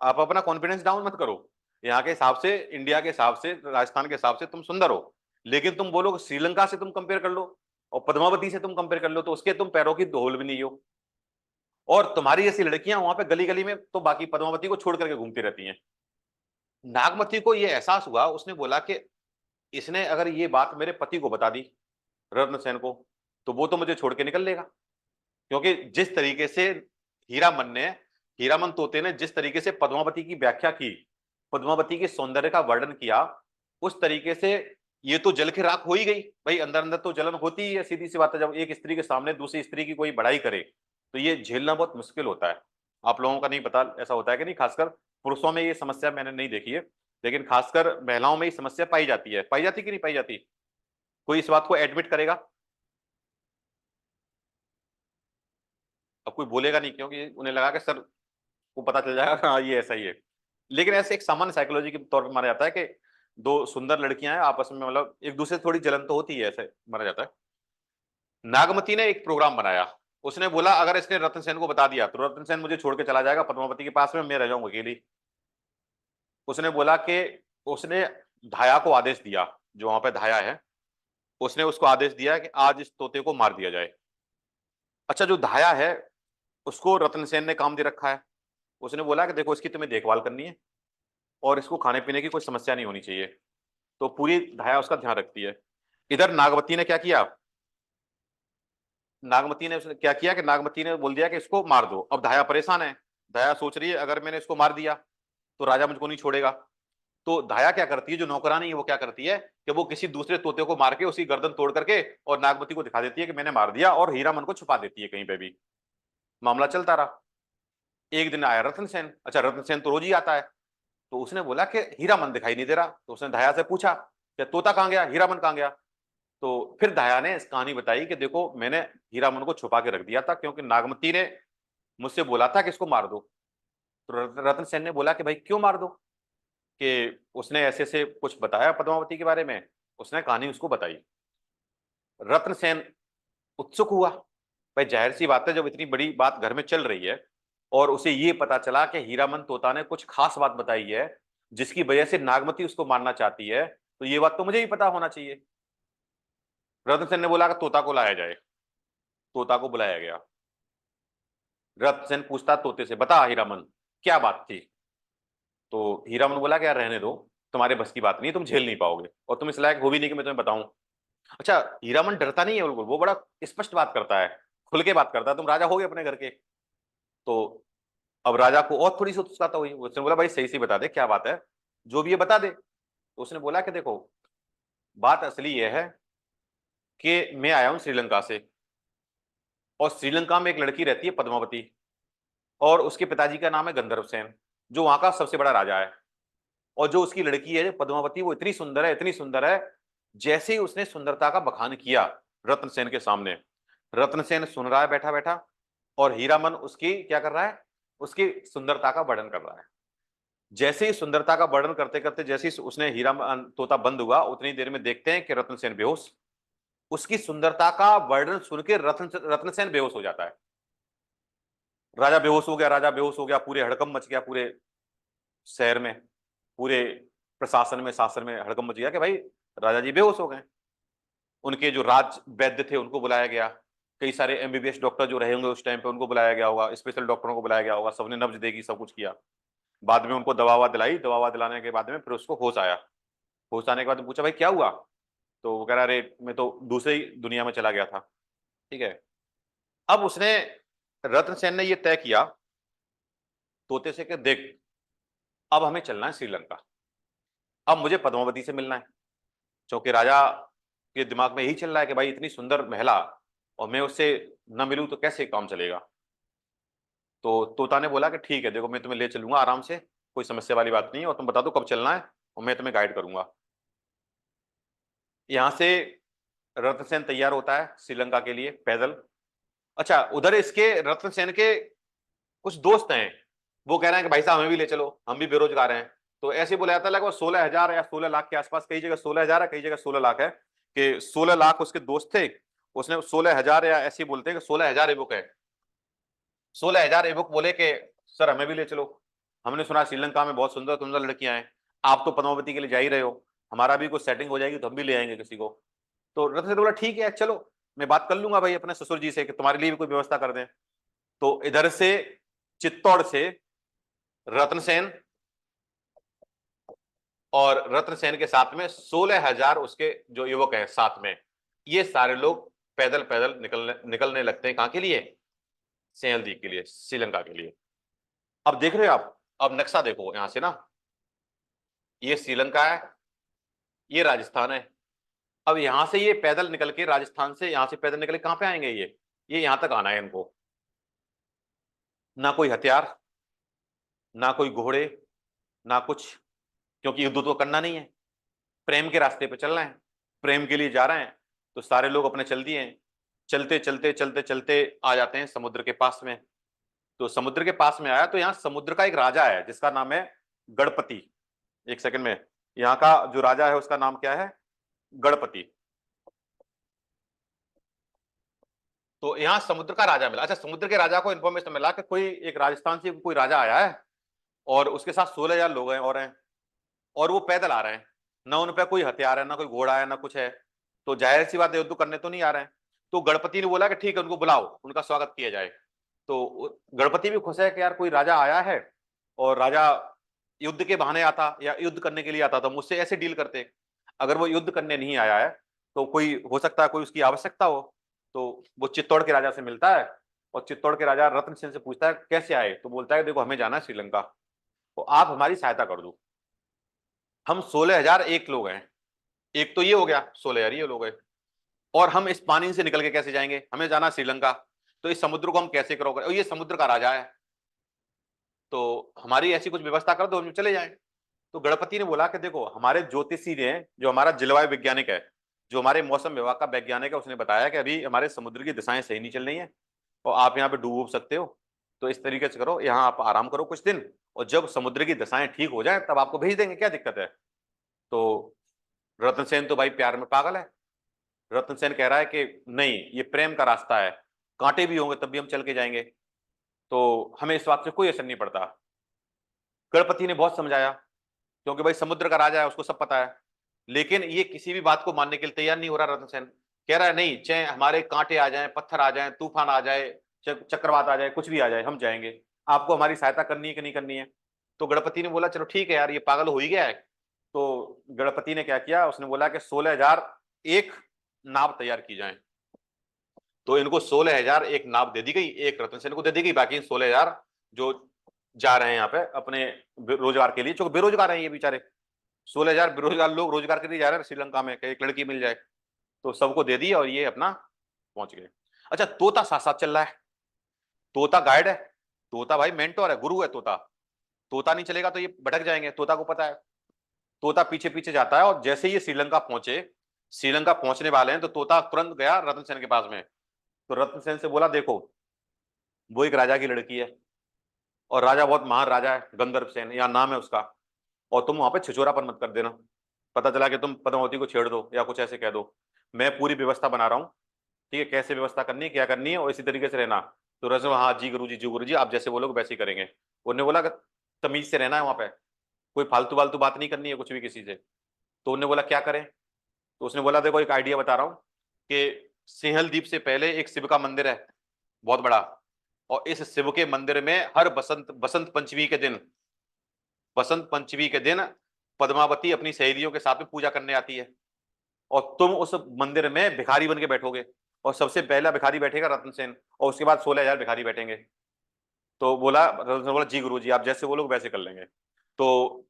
आप अपना कॉन्फिडेंस डाउन मत करो, यहाँ के हिसाब से, इंडिया के हिसाब से, राजस्थान के हिसाब से तुम सुंदर हो, लेकिन तुम बोलो श्रीलंका से तुम कंपेयर कर लो और पद्मावती से तुम कंपेयर कर लो तो उसके तुम पैरों की धूल भी नहीं हो। और तुम्हारी जैसी लड़कियां वहां पे गली गली में तो बाकी पद्मावती को छोड़ करके घूमती रहती हैं। नागमती को यह एहसास हुआ, उसने बोला कि इसने अगर ये बात मेरे पति को बता दी, रत्नसेन को, तो वो तो मुझे छोड़ के निकल लेगा। क्योंकि जिस तरीके से हीरामन तोते ने जिस तरीके से पद्मावती की व्याख्या की, पद्मावती के सौंदर्य का वर्णन किया, उस तरीके से ये तो जल के राख हो ही गई। भाई अंदर अंदर तो जलन होती ही है, सीधी सी बात है, जब एक स्त्री के सामने दूसरी स्त्री की कोई बड़ाई करे तो ये झेलना बहुत मुश्किल होता है। आप लोगों का नहीं पता ऐसा होता है कि नहीं, खासकर पुरुषों में ये समस्या मैंने नहीं देखी है, लेकिन खासकर महिलाओं में ये समस्या पाई जाती है। पाई जाती कि नहीं पाई जाती? कोई इस बात को एडमिट करेगा? अब कोई बोलेगा नहीं, क्योंकि उन्हें लगा कि सर को पता चल जाएगा हाँ ये ऐसा ही है। लेकिन ऐसे एक सामान्य साइकोलॉजी के तौर पर माना जाता है कि दो सुंदर लड़कियां हैं आपस में, मतलब एक दूसरे से थोड़ी जलन तो होती है, ऐसे माना जाता है। नागमती ने एक प्रोग्राम बनाया, उसने बोला अगर इसने रत्नसेन को बता दिया तो रत्नसेन मुझे छोड़ के चला जाएगा पद्मावती के पास में, मैं रह जाऊंगा अकेली। उसने बोला कि उसने धाया को आदेश दिया, जो वहां पे धाया है, उसने उसको आदेश दिया कि आज इस तोते को मार दिया जाए। अच्छा, जो धाया है उसको रत्नसेन ने काम दे रखा है। उसने बोला कि देखो इसकी तुम्हें देखभाल करनी है और इसको खाने पीने की कोई समस्या नहीं होनी चाहिए, तो पूरी धाया उसका ध्यान रखती है। इधर नागवती ने क्या किया, नागमती ने उसने क्या किया कि नागमती ने बोल दिया कि इसको मार दो। अब धाया परेशान है, धाया सोच रही है अगर मैंने इसको मार दिया तो राजा मुझको नहीं छोड़ेगा। तो धाया क्या करती है, जो नौकरानी है वो क्या करती है कि वो किसी दूसरे तोते को मार के उसकी गर्दन तोड़ करके और नागमती को दिखा देती है कि मैंने मार दिया, और हीरामन को छुपा देती है कहीं पे भी। मामला चलता रहा। एक दिन आया रत्नसेन। अच्छा, रत्नसेन तो रोज ही आता है, तो उसने बोला कि हीरामन दिखाई नहीं दे रहा। तो उसने धाया से पूछा कि तोता कहाँ गया, हीरामन कहाँ गया। तो फिर धाया ने इस कहानी बताई कि देखो मैंने हीरामन को छुपा के रख दिया था, क्योंकि नागमती ने मुझसे बोला था कि इसको मार दो। तो रतन सेन ने बोला कि भाई क्यों मार दो, कि उसने ऐसे ऐसे कुछ बताया पद्मावती के बारे में, उसने कहानी उसको बताई। रत्न सेन उत्सुक हुआ, भाई जाहिर सी बात है जब इतनी बड़ी बात घर में चल रही है और उसे ये पता चला कि हीरामन तोता ने कुछ खास बात बताई है जिसकी वजह से नागमती उसको मारना चाहती है, तो ये बात तो मुझे ही पता होना चाहिए। रत्न सेन ने बोला कि तोता को लाया जाए। तोता को बुलाया गया। रत्न सेन पूछता तोते से, बता हीरामन क्या बात थी। तो हीरामन बोला कि यार रहने दो, तुम्हारे बस की बात नहीं, तुम झेल नहीं पाओगे और तुम इस लायक हो भी नहीं कि मैं तुम्हें बताऊं। अच्छा, हीरामन डरता नहीं है बिल्कुल, वो बड़ा स्पष्ट बात करता है, खुल के बात करता है, तुम राजा हो गए अपने घर के। तो अब राजा को और थोड़ी सी उत्सुकता हुई, उसने बोला भाई सही सही बता दे क्या बात है, जो भी ये बता दे। तो उसने बोला कि देखो बात असली ये है कि मैं आया हूं श्रीलंका से, और श्रीलंका में एक लड़की रहती है पद्मावती, और उसके पिताजी का नाम है गंधर्व सेन, जो वहां का सबसे बड़ा राजा है। और जो उसकी लड़की है पद्मावती, वो इतनी सुंदर है, इतनी सुंदर है। जैसे ही उसने सुंदरता का बखान किया रत्नसेन के सामने, रत्नसेन सुन रहा है बैठा बैठा, और हीरामन उसकी क्या कर रहा है, उसकी सुंदरता का वर्णन कर रहा है। जैसे ही सुंदरता का वर्णन करते करते जैसे ही उसने हीरा तोता बंद हुआ, उतनी देर में देखते हैं कि रत्नसेन बेहोश। उसकी सुंदरता का वर्णन सुन के रत्नसेन बेहोश हो जाता है। राजा बेहोश हो गया, राजा बेहोश हो गया, पूरे हड़कंप मच गया, पूरे शहर में, पूरे प्रशासन में, शासन में हड़कंप मच गया कि भाई राजा जी बेहोश हो गए। उनके जो राज वैद्य थे उनको बुलाया गया, कई सारे एमबीबीएस डॉक्टर जो रहे होंगे उस टाइम पे उनको बुलाया गया होगा, स्पेशल डॉक्टरों को बुलाया गया होगा, सबने नब्ज देखी, सब कुछ किया। बाद में उनको दवा दिलाई, दवा दिलाने के बाद में फिर उसको होश आया। होश आने के बाद पूछा भाई क्या हुआ, तो वो कह रहा अरे मैं तो दूसरी दुनिया में चला गया था। ठीक है। अब उसने, रत्नसेन ने ये तय किया तोते से कि देख अब हमें चलना है श्रीलंका, अब मुझे पद्मावती से मिलना है, क्योंकि राजा के दिमाग में यही चल रहा है कि भाई इतनी सुंदर महिला और मैं उससे न मिलूं तो कैसे काम चलेगा। तो तोता ने बोला कि ठीक है देखो मैं तुम्हें ले चलूंगा आराम से, कोई समस्या वाली बात नहीं है, और तुम बता दो कब चलना है और मैं तुम्हें गाइड करूंगा। यहां से रत्नसेन तैयार होता है श्रीलंका के लिए पैदल। अच्छा, उधर इसके रत्नसेन के कुछ दोस्त हैं, वो कह रहे हैं कि भाई साहब हमें भी ले चलो, हम भी बेरोजगार हैं। तो ऐसे बोला जाता है लगभग 16,000 या 16 लाख के आसपास, कई जगह 16,000 है, कई जगह 16 लाख है, कि 16 लाख उसके दोस्त थे। उसने 16,000 या ऐसे बोलते हैं कि 16,000 एबुक है, 16,000 एबुक बोले कि सर हमें भी ले चलो, हमने सुना श्रीलंका में बहुत सुंदर सुंदर लड़कियां हैं, आप तो पद्मावती के लिए जा ही रहे हो, हमारा भी कोई सेटिंग हो जाएगी तो हम भी ले आएंगे किसी को। तो रतन से बोला ठीक है चलो, मैं बात कर लूंगा भाई अपने ससुर जी से कि तुम्हारे लिए भी कोई व्यवस्था कर दें। तो इधर से चित्तौड़ से रत्नसेन, और रत्नसेन के साथ में 16,000 उसके जो युवक हैं साथ में, ये सारे लोग पैदल पैदल निकलने लगते हैं, कहां के लिए, सैलदीप के लिए, श्रीलंका के लिए। अब देख रहे हो आप, अब नक्शा देखो यहां से ना, ये श्रीलंका है, ये राजस्थान है। अब यहां से ये पैदल निकल के, राजस्थान से यहां से पैदल निकल के कहां पे आएंगे, ये यहां तक आना है इनको। ना कोई हथियार, ना कोई घोड़े, ना कुछ, क्योंकि युद्ध तो करना नहीं है, प्रेम के रास्ते पे चलना है, प्रेम के लिए जा रहे हैं। तो सारे लोग अपने चल दिए हैं, चलते चलते चलते चलते आ जाते हैं समुद्र के पास में। तो समुद्र के पास में आया तो यहाँ समुद्र का एक राजा है जिसका नाम है गणपति। एक सेकंड में, यहाँ का जो राजा है उसका नाम क्या है, गणपति। तो यहाँ समुद्र का राजा मिला। अच्छा, समुद्र के राजा को इन्फॉर्मेशन मिला कि कोई एक राजस्थान से कोई राजा आया है और उसके साथ 16,000 लोग हैं और वो पैदल आ रहे हैं, ना उन पे कोई हथियार है, ना कोई घोड़ा है, ना कुछ है। तो जाहिर सी बात है युद्ध करने तो नहीं आ रहे हैं। तो गणपति ने बोला कि ठीक है उनको बुलाओ, उनका स्वागत किया जाए। तो गणपति भी खुश है कि यार कोई राजा आया है, और राजा युद्ध के बहाने आता या युद्ध करने के लिए आता तो मुझसे ऐसे डील करते, अगर वो युद्ध करने नहीं आया है तो कोई हो सकता है कोई उसकी आवश्यकता हो। तो वो चित्तौड़ के राजा से मिलता है, और चित्तौड़ के राजा रत्न सेन से पूछता है कैसे आए, तो बोलता है देखो हमें जाना है श्रीलंका, तो आप हमारी सहायता कर दो। हम 16,001 लोग हैं, एक तो ये हो गया 16,000 ये लोग हैं, और हम इस पानी से निकल के कैसे जाएंगे, हमें जाना श्रीलंका, तो इस समुद्र को हम कैसे करोगे, और ये समुद्र का राजा है, तो हमारी ऐसी कुछ व्यवस्था कर दो हम चले जाएं। तो गणपति ने बोला कि देखो हमारे ज्योतिषी ने, जो हमारा जलवायु वैज्ञानिक है, जो हमारे मौसम विभाग का वैज्ञानिक है, उसने बताया कि अभी हमारे समुद्र की दिशाएं सही नहीं चल रही हैं और आप यहाँ पे डूब सकते हो, तो इस तरीके से करो, यहाँ आप आराम करो कुछ दिन, और जब समुद्र की दिशाएं ठीक हो जाए तब आपको भेज देंगे, क्या दिक्कत है। तो रत्नसेन तो भाई प्यार में पागल है, रत्नसेन कह रहा है कि नहीं ये प्रेम का रास्ता है, कांटे भी होंगे तब भी हम चल के जाएंगे, तो हमें इस बात से कोई असर नहीं पड़ता। गणपति ने बहुत समझाया, क्योंकि भाई समुद्र का राजा है, उसको सब पता है, लेकिन ये किसी भी बात को मानने के लिए तैयार नहीं हो रहा। रत्नसेन कह रहा है नहीं, चाहे हमारे कांटे आ जाएं, पत्थर आ जाएं, तूफान आ जाए, चक्रवात आ जाए, कुछ भी आ जाए, हम जाएंगे, आपको हमारी सहायता करनी है कि नहीं करनी है। तो गणपति ने बोला चलो ठीक है यार, ये पागल हो ही गया है। तो गणपति ने क्या किया, उसने बोला कि 16,001 नाव तैयार की जाए। तो इनको 16,001 नाव दे दी गई, एक रत्नसेन को दे दी गई, बाकी 16,000 जो जा रहे हैं यहाँ पे अपने रोजगार के लिए, क्योंकि बेरोजगार हैं ये बेचारे, 16,000 बेरोजगार लोग रोजगार के लिए जा रहे हैं श्रीलंका में, एक लड़की मिल जाए, तो सबको दे दी और ये अपना पहुंच गए। अच्छा, तोता साथ साथ चल रहा है, तोता गाइड है, तोता भाई मेंटोर है, गुरु है तोता, तोता नहीं चलेगा तो ये भटक जाएंगे, तोता को पता है। तोता पीछे पीछे जाता है, और जैसे ये श्रीलंका पहुंचे, श्रीलंका पहुंचने वाले हैं, तो तोता तुरंत गया रत्नसेन के पास में। तो रत्नसेन से बोला देखो वो एक राजा की लड़की है, और राजा बहुत महान राजा है, गंधर्व सेन या नाम है उसका, और तुम वहां पे छिछोरापन मत कर देना, पता चला कि तुम पद्मावती को छेड़ दो या कुछ ऐसे कह दो। मैं पूरी व्यवस्था बना रहा हूँ, ठीक है, कैसे व्यवस्था करनी है, क्या करनी है, और इसी तरीके से रहना। तो रजो, हाँ जी गुरु जी, जी गुरु जी, आप जैसे बोलोगे वैसे ही करेंगे। उन्होंने बोला कि तमीज से रहना है वहां पे, कोई फालतू फालतू बात नहीं करनी है कुछ भी किसी से। तो उन्होंने बोला क्या करें? तो उसने बोला देखो एक आइडिया बता रहा हूँ कि सिंहल द्वीप से पहले एक शिव का मंदिर है बहुत बड़ा, और इस शिव के मंदिर में हर बसंत बसंत पंचमी के दिन, बसंत पंचमी के दिन पद्मावती अपनी सहेलियों के साथ में पूजा करने आती है, और तुम उस मंदिर में भिखारी बन के बैठोगे, और सबसे पहला भिखारी बैठेगा रतन सेन, और उसके बाद 16,000 भिखारी बैठेंगे। तो बोला रतन सेन, बोला जी गुरु जी, आप जैसे बोलोगे वैसे कर लेंगे। तो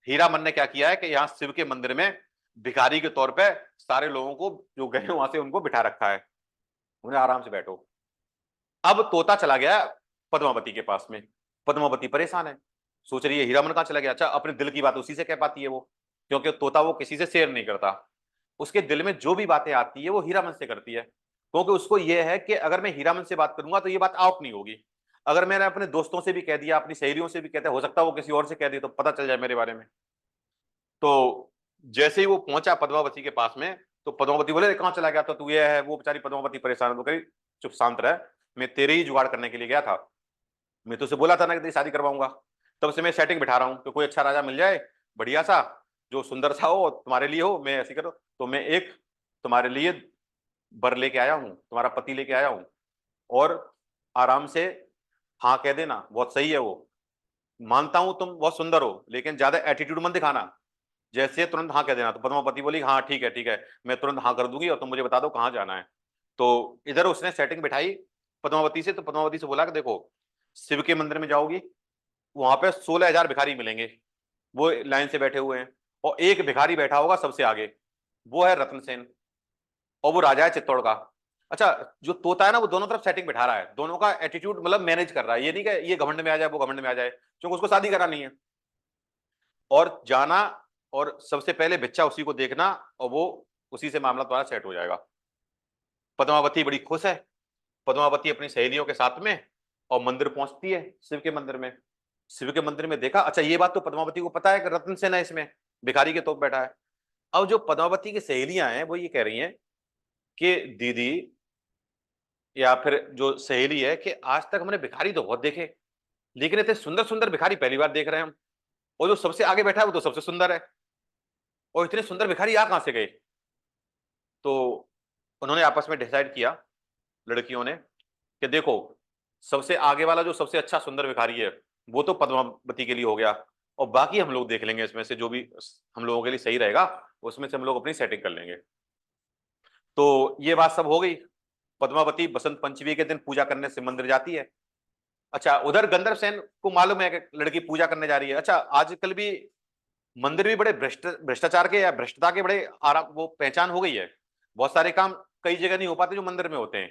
हीरामन ने क्या किया है कि यहाँ शिव के मंदिर में भिखारी के तौर पे सारे लोगों को जो गए वहां से उनको बिठा रखा है, उन्हें आराम से बैठो। अब तोता चला गया पद्मावती के पास में, पद्मावती परेशान है, सोच रही है हीरामन कहाँ चला गया। अच्छा, अपने दिल की बात उसी से कह पाती है वो, क्योंकि तोता वो किसी से शेयर नहीं करता, उसके दिल में जो भी बातें आती है वो हीरामन से करती है, क्योंकि उसको ये है कि अगर मैं हीरामन से बात करूंगा तो ये बात आउट नहीं होगी। अगर मैंने अपने दोस्तों से भी कह दिया, अपनी सहेलियों से भी कहता, हो सकता है वो किसी और से कह दे तो पता चल जाए मेरे बारे में। तो जैसे ही वो पहुंचा पद्मावती के पास में, तो पद्मावती बोले कहाँ चला गया था तू, ये है वो बेचारी पद्मावती परेशान है, तो कही चुप शांत रह, मैं तेरे ही जुगाड़ करने के लिए गया था, मैं तुझसे बोला था ना कि तेरी शादी करवाऊंगा, तब से मैं सेटिंग बिठा रहा हूँ कि कोई अच्छा राजा मिल जाए बढ़िया सा, जो सुंदर सा हो और तुम्हारे लिए हो, मैं ऐसी करो तो मैं एक तुम्हारे लिए बर लेके आया हूँ, तुम्हारा पति लेके आया हूँ, और आराम से हाँ कह देना, बहुत सही है वो, मानता हूं तुम बहुत सुंदर हो लेकिन ज्यादा एटीट्यूड मत दिखाना, जैसे तुरंत हाँ कह देना। तो पद्मावती बोली हाँ ठीक है ठीक है, मैं तुरंत हाँ कर दूंगी और तुम मुझे बता दो कहाँ जाना है। तो इधर उसने सेटिंग बिठाई पद्मावती से, तो पद्मावती से बोला कि देखो शिव के मंदिर में जाओगी, वहां पे 16,000 भिखारी मिलेंगे, वो लाइन से बैठे हुए हैं, और एक भिखारी बैठा होगा सबसे आगे, वो है रतन सेन, और वो राजा है चित्तौड़ का। अच्छा, जो तोता है ना वो दोनों तरफ सेटिंग बिठा रहा है, दोनों का एटीट्यूड मतलब मैनेज कर रहा है, ये नहीं कि ये घमंड में आ जाए वो घमंड में आ जाए, क्योंकि उसको शादी करानी है और जाना, और सबसे पहले बच्चा उसी को देखना, और वो उसी से मामला तुम्हारा सेट हो जाएगा। पद्मावती बड़ी खुश है, पद्मावती अपनी सहेलियों के साथ में और मंदिर पहुंचती है शिव के मंदिर में। शिव के मंदिर में देखा, अच्छा ये बात तो पद्मावती को पता है कि रतन सेन है इसमें, भिखारी के तोप बैठा है। अब जो पद्मावती की सहेलियां हैं वो ये कह रही हैं कि दीदी या फिर जो सहेली है कि आज तक हमने भिखारी तो बहुत देखे, लेकिन इतने सुंदर सुंदर भिखारी पहली बार देख रहे हैं हम, और जो सबसे आगे बैठा है वो तो सबसे सुंदर है, और इतने सुंदर भिखारी आ कहां से गए। तो उन्होंने आपस में डिसाइड किया लड़कियों ने कि देखो सबसे आगे वाला जो सबसे अच्छा सुंदर भिखारी है वो तो पद्मावती के लिए हो गया, और बाकी हम लोग देख लेंगे इसमें से जो भी हम लोगों के लिए सही रहेगा, उसमें से हम लोग अपनी सेटिंग कर लेंगे। तो ये बात सब हो गई, पद्मावती बसंत पंचमी के दिन पूजा करने से मंदिर जाती है। अच्छा, उधर गंधर्व सेन को मालूम है कि लड़की पूजा करने जा रही है। अच्छा, आजकल भी मंदिर भी बड़े भ्रष्टाचार के या भ्रष्टता के बड़े आराम वो पहचान हो गई है, बहुत सारे काम कई जगह नहीं हो पाते जो मंदिर में होते हैं,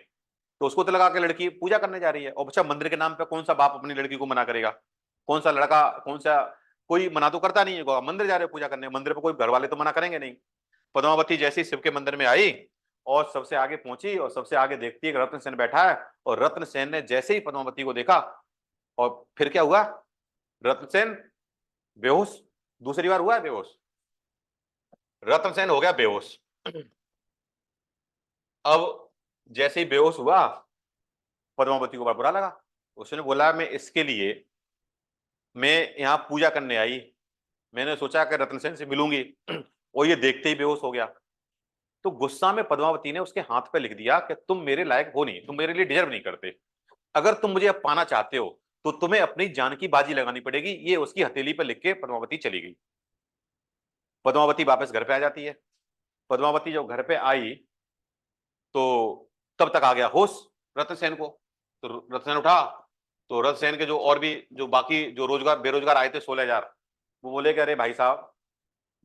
तो उसको तो लगा के लड़की पूजा करने जा रही है। और अच्छा, मंदिर के नाम पे कौन सा बाप अपनी लड़की को मना करेगा, कौन सा लड़का, कौन सा, कोई मना तो करता नहीं है, मंदिर जा रहे हो पूजा करने, मंदिर पे कोई घर वाले तो मना करेंगे नहीं। पद्मावती जैसे ही शिव के मंदिर में आई और सबसे आगे पहुंची, और सबसे आगे देखती है कि रत्न सेन बैठा है, और रत्न सेन ने जैसे ही पद्मावती को देखा, और फिर क्या हुआ, रत्न सेन बेहोश, दूसरी बार हुआ है बेहोश, रत्न सेन हो गया बेहोश। अब जैसे ही बेहोश हुआ, पद्मावती को बड़ा बुरा लगा, उसने बोला मैं इसके लिए मैं यहाँ पूजा करने आई, मैंने सोचा कि रत्न सेन से मिलूंगी, और ये देखते ही बेहोश हो गया। तो गुस्सा में पद्मावती ने उसके हाथ पे लिख दिया कि तुम मेरे लायक हो नहीं, तुम मेरे लिए डिजर्व नहीं करते, अगर तुम मुझे अब पाना चाहते हो तो तुम्हें अपनी जान की बाजी लगानी पड़ेगी। ये उसकी हथेली पे लिख के पद्मावती चली गई। पद्मावती वापस घर पे आ जाती है। पद्मावती जब घर पे आई तो तब तक आ गया होश रत्नसेन को। तो रत्नसेन उठा, तो रत्नसेन के जो और भी जो बाकी जो रोजगार बेरोजगार आए थे 16,000, वो बोले कि अरे भाई साहब,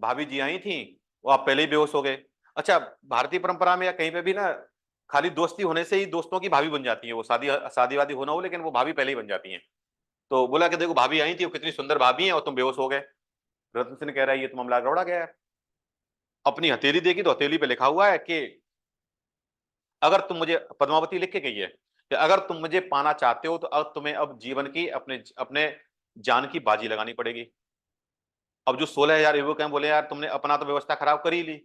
भाभी जी आई थी, वो आप पहले ही बेहोश हो गए। अच्छा, भारतीय परंपरा में या कहीं पे भी ना खाली दोस्ती होने से ही दोस्तों की भाभी बन जाती है, वो शादी शादी वादी होना हो लेकिन वो भाभी पहले ही बन जाती है। तो बोला कि देखो भाभी आई थी, वो कितनी सुंदर भाभी है, और तुम बेहोश हो गए। रत्न सेन कह रहा है ये तो मामला गड़बड़ा गया है। अपनी हथेली देखी तो हथेली पे लिखा हुआ है कि अगर तुम मुझे, पद्मावती लिख के गई है कि अगर तुम मुझे पाना चाहते हो तो अब तुम्हें अब जीवन की अपने अपने जान की बाजी लगानी पड़ेगी। अब जो 16,000 युवक हैं बोले यार तुमने अपना तो व्यवस्था खराब कर ही ली,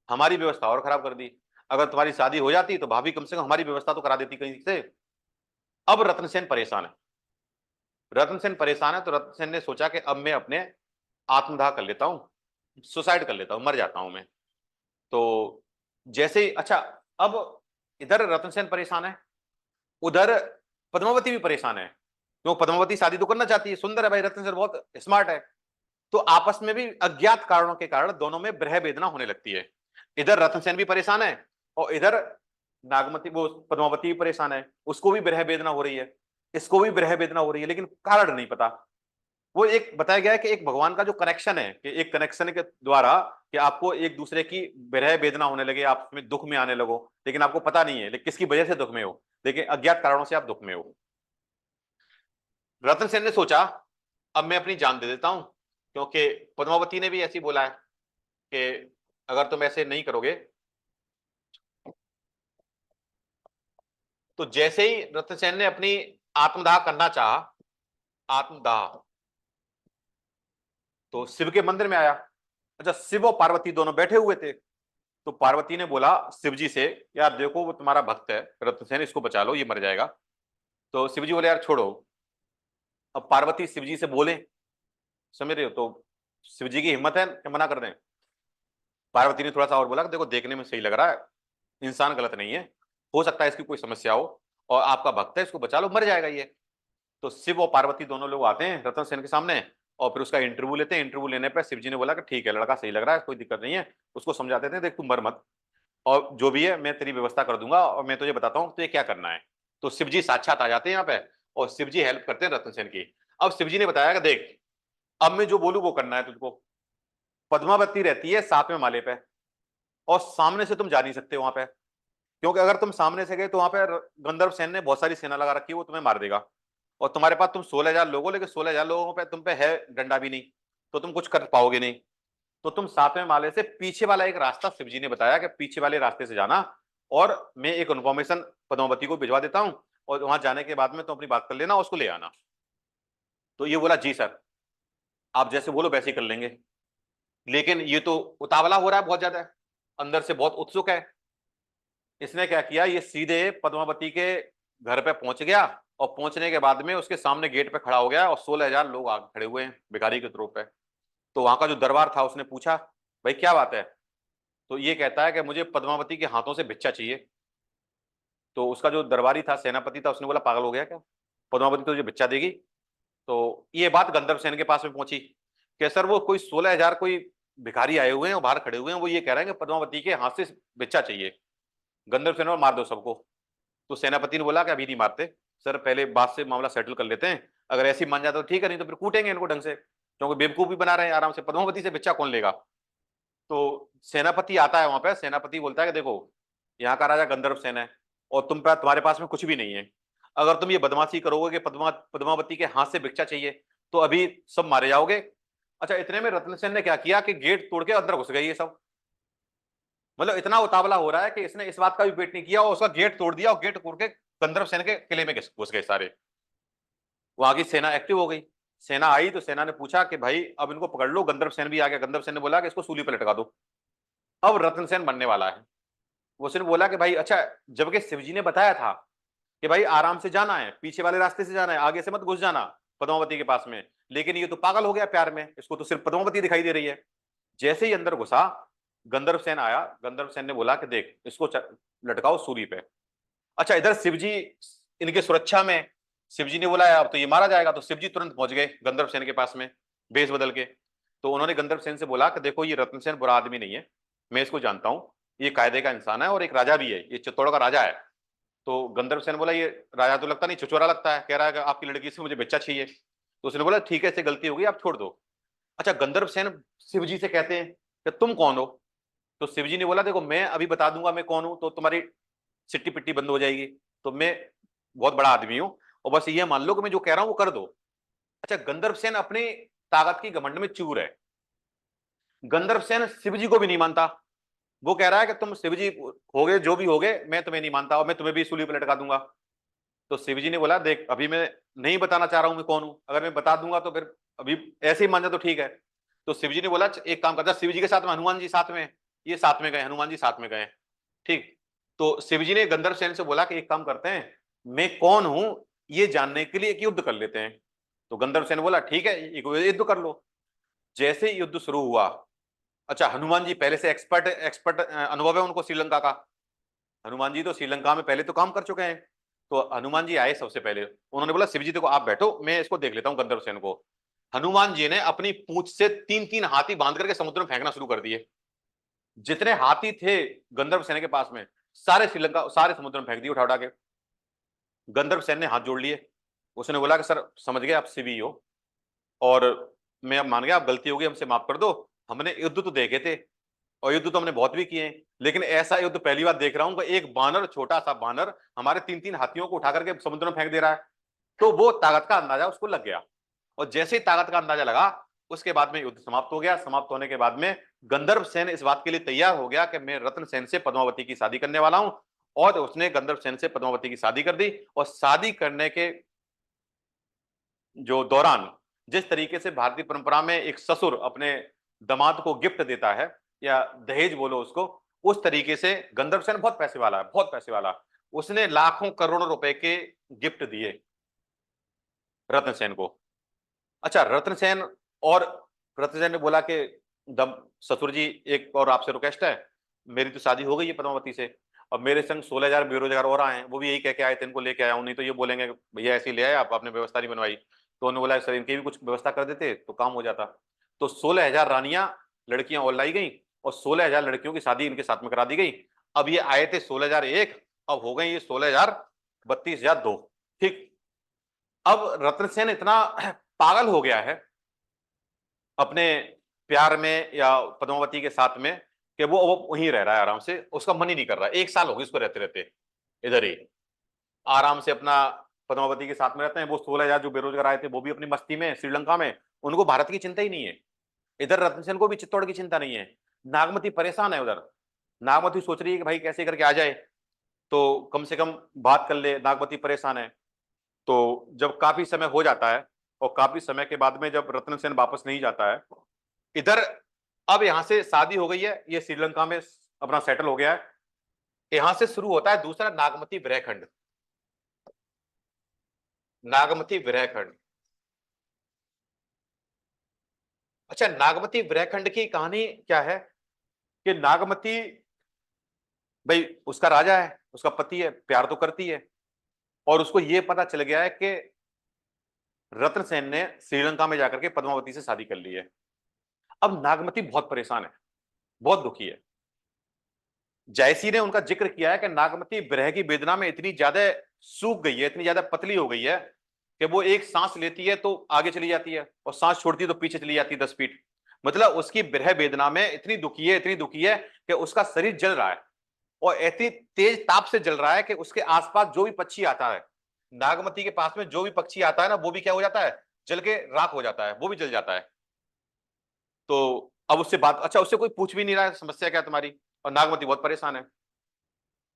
हमारी व्यवस्था और खराब कर दी। अगर तुम्हारी शादी हो जाती तो भाभी कम से कम हमारी व्यवस्था तो करा देती कहीं से। अब रतन सेन परेशान है। रतन सेन परेशान है तो रतन सेन ने सोचा कि अब मैं अपने आत्मदाह कर लेता हूं, सुसाइड कर लेता हूं, मर जाता हूं मैं। तो जैसे ही अच्छा, अब इधर रतन सेन परेशान है, उधर पद्मावती भी परेशान है, क्यों पद्मावती शादी तो करना चाहती है, सुंदर है भाई, रतन सेन बहुत स्मार्ट है। तो आपस में भी अज्ञात कारणों के कारण दोनों में विरह वेदना होने लगती है। इधर रतन सेन भी परेशान है और इधर नागमती वो पद्मावती भी परेशान है, उसको भी विरह वेदना हो रही है, इसको भी विरह वेदना हो रही है, लेकिन कारण नहीं पता। वो एक बताया गया है कि एक भगवान का जो कनेक्शन है, कि एक कनेक्शन के द्वारा कि आपको एक दूसरे की विरह वेदना होने लगे, आप उसमें दुख में आने लगो, लेकिन आपको पता नहीं है लेकिन किसकी वजह से दुख में हो, लेकिन अज्ञात कारणों से आप दुख में हो। रतन सेन ने सोचा अब मैं अपनी जान दे देता हूं, क्योंकि पद्मावती ने भी ऐसी बोला है कि अगर तुम ऐसे नहीं करोगे। तो जैसे ही रतन सेन ने अपनी आत्मदाह करना चाहा, आत्मदाह, तो शिव के मंदिर में आया। अच्छा, शिव और पार्वती दोनों बैठे हुए थे। तो पार्वती ने बोला शिव जी से, यार देखो वो तुम्हारा भक्त है रतन सेन, इसको बचा लो, ये मर जाएगा। तो शिव जी बोले यार छोड़ो। अब पार्वती शिव जी से बोले, समझ रहे हो, तो शिव जी की हिम्मत है कि मना कर दें। पार्वती ने थोड़ा सा और बोला कि देखो देखने में सही लग रहा है, इंसान गलत नहीं है, हो सकता है इसकी कोई समस्या हो, और आपका भक्त है, इसको बचा लो, मर जाएगा ये। तो शिव और पार्वती दोनों लोग आते हैं रतन सेन के सामने और फिर उसका इंटरव्यू लेते हैं। इंटरव्यू लेने पर शिव जी ने बोला कि ठीक है, लड़का सही लग रहा है, कोई दिक्कत नहीं है। उसको समझाते थे देख तू मर मत, और जो भी है मैं तेरी व्यवस्था कर दूंगा, और मैं तुझे बताता हूँ तुझे क्या करना है। तो शिव जी साक्षात आ जाते हैं यहाँ पे और शिव जी हेल्प करते हैं रतन सेन की। अब शिव जी ने बताया कि देख अब मैं जो बोलूँ वो करना है तुझको। पद्मावती रहती है 7वें माले पे और सामने से तुम जा नहीं सकते वहां पे, क्योंकि अगर तुम सामने से गए तो वहां पे गंधर्व सेन ने बहुत सारी सेना लगा रखी है, वो तुम्हें मार देगा। और तुम्हारे पास तुम 16,000 लोगों, लेकिन 16,000 लोगों पे तुम पे है डंडा भी नहीं, तो तुम कुछ कर पाओगे नहीं। तो तुम 7वें माले से पीछे वाला एक रास्ता, शिवजी ने बताया कि पीछे वाले रास्ते से जाना, और मैं एक इन्फॉर्मेशन पद्मावती को भिजवा देता हूं, और वहां जाने के बाद में तुम अपनी बात कर लेना, उसको ले आना। तो ये बोला जी सर, आप जैसे बोलो वैसे ही कर लेंगे, लेकिन ये तो उतावला हो रहा है बहुत ज्यादा, अंदर से बहुत उत्सुक है। इसने क्या किया, ये सीधे पद्मावती के घर पे पहुंच गया, और पहुंचने के बाद में उसके सामने गेट पे खड़ा हो गया, और 16,000 लोग आगे खड़े हुए हैं भिखारी के तौर पे। तो वहां का जो दरबार था उसने पूछा भाई क्या बात है। तो ये कहता है कि मुझे पद्मावती के हाथों से भिक्षा चाहिए। तो उसका जो दरबारी था, सेनापति था, उसने बोला पागल हो गया क्या, पद्मावती तो तुझे भिक्षा देगी। तो ये बात गंधर्व सेन के पास में पहुंची कि सर वो कोई 16,000 कोई भिखारी आए हुए हैं और बाहर खड़े हुए हैं, वो ये कह रहे हैं कि पद्मावती के हाथ से भिक्षा चाहिए। गंधर्व सेन, और मार दो सबको। तो सेनापति ने बोला कि अभी नहीं मारते सर, पहले बात से मामला सेटल कर लेते हैं, अगर ऐसी मान जाता तो ठीक है, नहीं तो फिर कूटेंगे इनको ढंग से, क्योंकि बेवकूफ भी बना रहे हैं, आराम से पद्मावती से भिक्षा कौन लेगा। तो सेनापति आता है वहां पे, सेनापति बोलता है कि देखो यहाँ का राजा गंधर्व सेन है और तुम्हारे पास में कुछ भी नहीं है, अगर तुम ये बदमाशी करोगे कि पद्मावती के हाथ से भिक्षा चाहिए तो अभी सब मारे जाओगे। अच्छा, इतने में रत्न सेन ने क्या किया कि गेट तोड़ के अंदर घुस गए ये सब। मतलब इतना उतावला हो रहा है कि इसने इस बात का भी वेट नहीं किया और उसका गेट तोड़ दिया, और गेट तोड़ के गंधर्व सेन के किले में घुस गए सारे। वहां की सेना एक्टिव हो गई। सेना आई तो सेना ने पूछा कि भाई अब इनको पकड़ लो। गंधर्व सेन भी आ गया। गंधर्व सेन ने बोला कि इसको सूली पर लटका दो, अब रतन सेन बनने वाला है। उसने बोला कि भाई अच्छा, जबकि शिवजी ने बताया था कि भाई आराम से जाना है, पीछे वाले रास्ते से जाना है, आगे से मत घुस जाना पद्मावती के पास में, लेकिन ये तो पागल हो गया प्यार में, इसको तो सिर्फ पद्मावती दिखाई दे रही है। जैसे ही अंदर घुसा, गंधर्व सेन आया। गंधर्व सेन ने बोला कि देख इसको लटकाओ सूली पे। अच्छा, इधर शिवजी इनके सुरक्षा में, शिवजी ने बोला अब तो ये मारा जाएगा, तो शिवजी तुरंत पहुंच गए गंधर्व सेन के पास में भेष बदल के। तो उन्होंने गंधर्व सेन से बोला कि देखो ये रत्न सेन बुरा आदमी नहीं है, मैं इसको जानता हूं, ये कायदे का इंसान है और एक राजा भी है, ये चित्तौड़ का राजा है। तो गंधर्व सेन बोला ये राजा तो लगता नहीं, छिछोरा लगता है, कह रहा है कि आपकी लड़की से मुझे बच्चा चाहिए। तो उसने बोला ठीक है, इससे गलती हो गई, आप छोड़ दो। अच्छा, गंधर्व सेन शिवजी से कहते हैं कि तुम कौन हो। तो शिवजी ने बोला देखो मैं अभी बता दूंगा मैं कौन हूं तो तुम्हारी सिट्टी पिट्टी बंद हो जाएगी, तो मैं बहुत बड़ा आदमी हूं, और बस ये मान लो कि मैं जो कह रहा हूं वो कर दो। अच्छा, गंधर्व सेन अपनी ताकत की घमंड में चूर है। गंधर्व सेन शिवजी को भी नहीं मानता। वो कह रहा है कि तुम शिवजी होगे जो भी होगे, मैं तुम्हें नहीं मानता और मैं तुम्हें भी सूली पर लटका दूंगा। तो शिवजी ने बोला देख अभी मैं नहीं बताना चाह रहा हूं मैं कौन हूं, अगर मैं बता दूंगा तो फिर अभी ऐसे ही मान जा तो ठीक है। तो शिवजी ने बोला एक काम करता, शिवजी के साथ में हनुमान जी साथ में, ये साथ में गए, हनुमान जी साथ में गए, ठीक। तो शिवजी ने गंधर्व सेन से बोला कि एक काम करते हैं, मैं कौन हूं ये जानने के लिए एक युद्ध कर लेते हैं। तो गंधर्व सेन बोला ठीक है एक युद्ध कर लो। जैसे ही युद्ध शुरू हुआ, अच्छा हनुमान जी पहले से एक्सपर्ट एक्सपर्ट अनुभव है उनको श्रीलंका का, हनुमान जी तो श्रीलंका में पहले तो काम कर चुके हैं। तो हनुमान जी आए सबसे पहले, उन्होंने बोला शिवजी देखो आप बैठो मैं इसको देख लेता हूं गंधर्व सेन को। हनुमान जी ने अपनी पूंछ से 3-3 हाथी बांध करके समुद्र में फेंकना शुरू कर दिए। जितने हाथी थे गंधर्व सेना के पास में सारे श्रीलंका सारे समुद्र में फेंक दिए उठा उठा के। गंधर्व सेन ने हाथ जोड़ लिए, उसने बोला कि सर समझ गए आप शिवी हो और मैं अब मान गया आप गलती होगी हमसे माफ कर दो, हमने युद्ध तो देखे थे और युद्ध तो हमने बहुत भी किए हैं, लेकिन ऐसा युद्ध पहली बार देख रहा हूं कि एक बानर छोटा सा बानर हमारे 3-3 हाथियों को उठा करके समुद्र में फेंक दे रहा है। तो वो ताकत का अंदाजा उसको लग गया और जैसे ही ताकत का अंदाजा लगा उसके बाद में युद्ध समाप्त हो गया। समाप्त होने के बाद में गंधर्व सेन इस बात के लिए तैयार हो गया कि मैं रत्न सेन से पद्मावती की शादी करने वाला हूं, और उसने गंधर्व सेन से पद्मावती की शादी कर दी। और शादी करने के जो दौरान जिस तरीके से भारतीय परंपरा में एक ससुर अपने दामाद को गिफ्ट देता है या दहेज बोलो उसको, उस तरीके से गंधर्व सेन बहुत पैसे वाला है, बहुत पैसे वाला, उसने लाखों करोड़ों रुपए के गिफ्ट दिए रत्न सेन को। अच्छा रत्नसेन और रत्नसेन ने बोला कि दम ससुर जी एक और आपसे रिक्वेस्ट है, मेरी तो शादी हो गई है पद्मावती से, और मेरे संग 16,000 बेरोजगार और आए हैं, वो भी यही कह के आए थे इनको लेके आया हूं, नहीं तो ये बोलेंगे भैया ऐसे ही ले आए आप आपने व्यवस्था नहीं बनवाई। तो उन्होंने बोला सर इनकी भी कुछ व्यवस्था कर देते तो काम हो जाता। तो 16,000 रानियां लड़कियां और लाई गई और 16,000 लड़कियों की शादी इनके साथ में करा दी गई। अब ये आए थे 16,001, अब हो गई ये 16,000 32,002, ठीक। अब रत्नसेन इतना पागल हो गया है अपने प्यार में या पद्मावती के साथ में कि वो वहीं रह रहा है आराम से, उसका मन ही नहीं कर रहा है। 1 साल हो गई उसको रहते रहते इधर ही आराम से अपना पद्मावती के साथ में रहते हैं। वो 16,000 जो बेरोजगार आए थे वो भी अपनी मस्ती में श्रीलंका में, उनको भारत की चिंता ही नहीं है। इधर रत्नसेन को भी चित्तौड़ की चिंता नहीं है। नागमती परेशान है उधर, नागमती सोच रही है कि भाई कैसे करके आ जाए तो कम से कम बात कर ले, नागमती परेशान है। तो जब काफी समय हो जाता है और काफी समय के बाद में जब रत्नसेन वापस नहीं जाता है इधर, अब यहां से शादी हो गई है, ये श्रीलंका में अपना सेटल हो गया है, यहां से शुरू होता है दूसरा नागमती विरहखंड। नागमती विरहखंड, अच्छा नागमती विरहखंड की कहानी क्या है कि नागमती भाई उसका राजा है, उसका पति है, प्यार तो करती है, और उसको यह पता चल गया है कि रत्नसेन ने श्रीलंका में जाकर के पद्मावती से शादी कर ली है। अब नागमती बहुत परेशान है, बहुत दुखी है। जयसी ने उनका जिक्र किया है कि नागमती विरह की वेदना में इतनी ज्यादा सूख गई है, इतनी ज्यादा पतली हो गई है कि वो एक सांस लेती है तो आगे चली जाती है और सांस छोड़ती है तो पीछे चली जाती है 10 फीट। मतलब उसकी विरह वेदना में इतनी दुखी है, इतनी दुखी है कि उसका शरीर जल रहा है और इतनी तेज ताप से जल रहा है कि उसके आसपास जो भी पक्षी आता है, नागमती के पास में जो भी पक्षी आता है ना, वो भी क्या हो जाता है, जल के राख हो जाता है, वो भी जल जाता है। तो अब उससे बात, अच्छा उससे कोई पूछ भी नहीं रहा है समस्या क्या तुम्हारी, और नागमती बहुत परेशान है।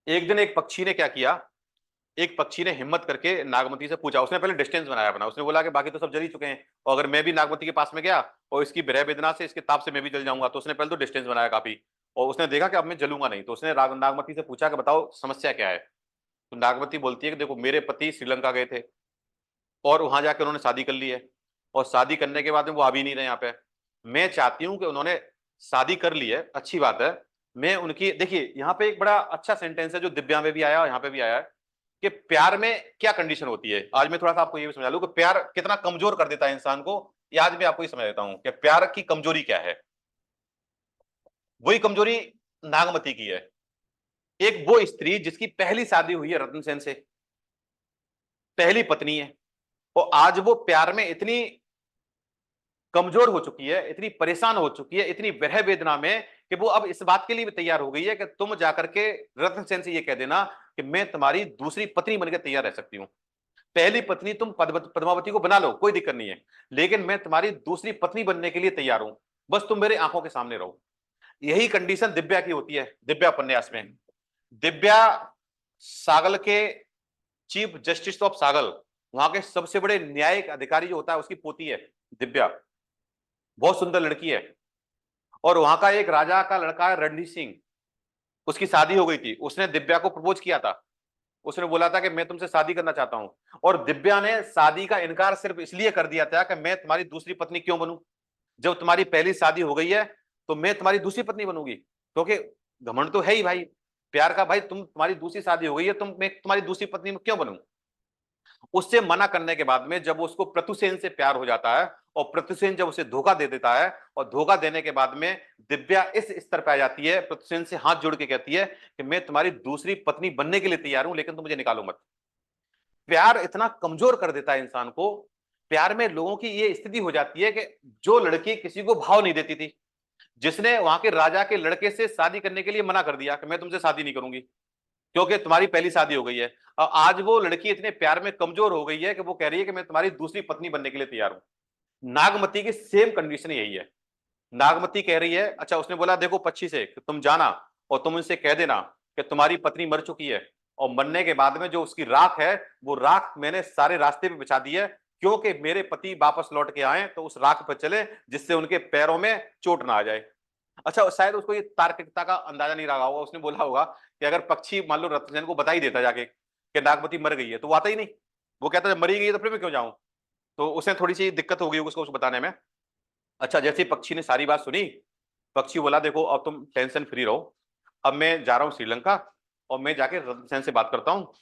एक दिन एक पक्षी ने क्या किया, एक पक्षी ने हिम्मत करके नागमती से पूछा, उसने पहले डिस्टेंस बनाया अपना, उसने बोला कि बाकी तो सब जल ही चुके हैं और अगर मैं भी नागमती के पास में गया और इसकी विरह वेदना से इसके ताप से मैं भी जल जाऊंगा, तो उसने पहले तो डिस्टेंस बनाया काफी, और उसने देखा कि अब मैं जलूंगा नहीं, तो उसने नागमती से पूछा कि बताओ समस्या क्या है। तो नागमती बोलती है कि देखो मेरे पति श्रीलंका गए थे और वहां जाकर उन्होंने शादी कर ली है, और शादी करने के बाद में वो आ भी नहीं रहे यहाँ पे। मैं चाहती हूँ कि उन्होंने शादी कर ली है, अच्छी बात है, मैं उनकी, देखिए यहाँ पे एक बड़ा अच्छा सेंटेंस है जो दिव्या में भी आया और यहाँ पे भी आया है कि प्यार में क्या कंडीशन होती है। आज मैं थोड़ा सा आपको ये भी समझा लूं कि प्यार कितना कमजोर कर देता है इंसान को, ये आज मैं आपको ये समझ देता हूं कि प्यार की कमजोरी क्या है। वही कमजोरी नागमती की है। एक वो स्त्री जिसकी पहली शादी हुई है रत्नसेन से, पहली पत्नी है, और आज वो प्यार में इतनी कमजोर हो चुकी है, इतनी परेशान हो चुकी है, इतनी विरह वेदना में कि वो अब इस बात के लिए भी तैयार हो गई है कि तुम जाकर के रत्नसेन से ये कह देना कि मैं तुम्हारी दूसरी पत्नी बनकर तैयार रह सकती हूं। पहली पत्नी तुम पद्मावती को बना लो, कोई दिक्कत नहीं है, लेकिन मैं तुम्हारी दूसरी पत्नी बनने के लिए तैयार हूं, बस तुम मेरे आंखों के सामने रहो। यही कंडीशन दिव्या की होती है। दिव्या उपन्यास में दिव्या सागल के चीफ जस्टिस ऑफ सागल, वहां के सबसे बड़े न्यायिक अधिकारी जो होता है उसकी पोती है दिव्या, बहुत सुंदर लड़की है। और वहां का एक राजा का लड़का है रणजीत सिंह, उसकी शादी हो गई थी, उसने दिव्या को प्रपोज किया था, उसने बोला था कि मैं तुमसे शादी करना चाहता हूं, और दिव्या ने शादी का इनकार सिर्फ इसलिए कर दिया था कि मैं तुम्हारी दूसरी पत्नी क्यों बनूं, जब तुम्हारी पहली शादी हो गई है तो मैं तुम्हारी दूसरी पत्नी बनूंगी, क्योंकि घमंड तो है ही भाई प्यार का, भाई तुम्हारी दूसरी शादी हो गई है, मैं तुम्हारी दूसरी पत्नी में क्यों बनूं। उससे मना करने के बाद में जब उसको प्रतुसेन से प्यार हो जाता है, और प्रतुसेन जब उसे धोखा दे देता है, और धोखा देने के बाद में दिव्या इस स्तर पर आ जाती है, प्रतुसेन से हाथ जोड़ के कहती है कि मैं तुम्हारी दूसरी पत्नी बनने के लिए तैयार हूं, लेकिन तुम मुझे निकालो मत। प्यार इतना कमजोर कर देता है इंसान को, प्यार में लोगों की ये स्थिति हो जाती है कि जो लड़की किसी को भाव नहीं देती थी, जिसने वहां के राजा के लड़के से शादी करने के लिए मना कर दिया कि मैं तुमसे शादी नहीं करूंगी क्योंकि तुम्हारी पहली शादी हो गई है, और आज वो लड़की इतने प्यार में कमजोर हो गई है कि वो कह रही है कि मैं तुम्हारी दूसरी पत्नी बनने के लिए तैयार हूं। नागमती की सेम कंडीशन यही है। नागमती कह रही है, अच्छा उसने बोला देखो पक्षी से कि तुम जाना और तुम उनसे कह देना कि तुम्हारी पत्नी मर चुकी है, और मरने के बाद में जो उसकी राख है वो राख मैंने सारे रास्ते पे बिछा दी है, क्योंकि मेरे पति वापस लौट के आए तो उस राख पर चले जिससे उनके पैरों में चोट ना आ जाए। अच्छा शायद उसको ये तार्किकता का अंदाजा नहीं रहा होगा, उसने बोला होगा कि अगर पक्षी मान लो रत्नसेन को बता ही देता जाके कि नागमती मर गई है तो वो आता ही नहीं, वो कहता है मरी गई है तो फिर मैं क्यों जाऊं, तो उसने थोड़ी सी दिक्कत हो गई होगी उसको बताने में। अच्छा जैसे ही पक्षी ने सारी बात सुनी, पक्षी बोला देखो अब तुम टेंशन फ्री रहो, अब मैं जा रहा हूँ श्रीलंका और मैं जाके रत्नसेन से बात करता हूँ,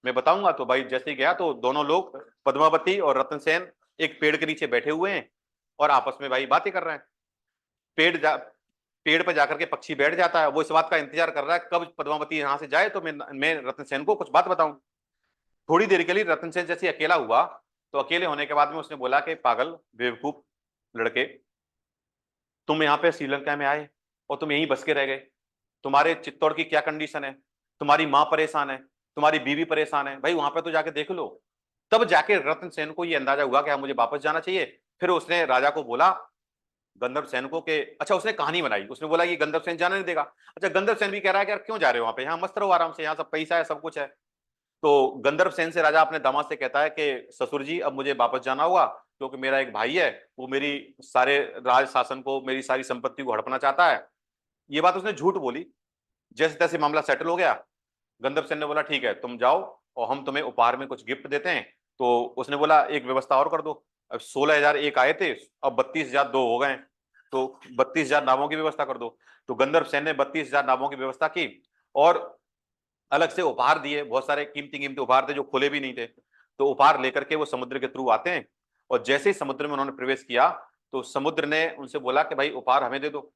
मैं बताऊंगा। तो भाई जैसे ही गया तो दोनों लोग पद्मावती और रत्नसेन एक पेड़ के नीचे बैठे हुए हैं और आपस में भाई बातें कर रहे हैं। पेड़ पर जाकर के पक्षी बैठ जाता है, वो इस बात का इंतजार कर रहा है कब पद्मावती यहां से जाए तो मैं रत्नसेन को कुछ बात बताऊं। थोड़ी देर के लिए रत्नसेन जैसे अकेला हुआ, तो अकेले होने के बाद में उसने बोला कि पागल बेवकूफ लड़के, तुम यहाँ पे श्रीलंका में आए और तुम यहीं बस के रह गए, तुम्हारे चित्तौड़ की क्या कंडीशन है, तुम्हारी माँ परेशान है, तुम्हारी बीवी परेशान है, भाई वहां पे तो जाके देख लो। तब जाके रत्नसेन को ये अंदाजा हुआ कि हाँ मुझे वापस जाना चाहिए। फिर उसने राजा को बोला गंधर्व सेन को के, अच्छा उसने कहानी बनाई, उसने बोला ये गंधर्व सेन जाने नहीं देगा। अच्छा गंधर्व सेन भी कह रहा है कि यार क्यों जा रहे हो वहां पे, यहाँ मस्त रहो आराम से, यहाँ सब पैसा है सब कुछ है। तो गंधर्व सेन से राजा अपने दामाद से कहता है कि ससुर जी अब मुझे वापस जाना होगा, क्योंकि मेरा एक भाई है वो मेरी सारे राज शासन को मेरी सारी संपत्ति को हड़पना चाहता है। ये बात उसने झूठ बोली। जैसे तैसे मामला सेटल हो गया। गंधर्व सेन ने बोला ठीक है तुम जाओ और हम तुम्हें उपहार में कुछ गिफ्ट देते हैं। तो उसने बोला एक व्यवस्था और कर दो, अब 16,000 एक आए थे, अब 32,000 दो हो गए, तो 32,000 नावों की व्यवस्था कर दो। तो गंधर्व सेन ने 32,000 नावों की व्यवस्था की और अलग से उपहार दिए, बहुत सारे कीमती कीमती उपहार थे जो खुले भी नहीं थे। तो उपहार लेकर के वो समुद्र के थ्रू आते हैं, और जैसे ही समुद्र में उन्होंने प्रवेश किया तो समुद्र ने उनसे बोला कि भाई उपहार हमें दे दो।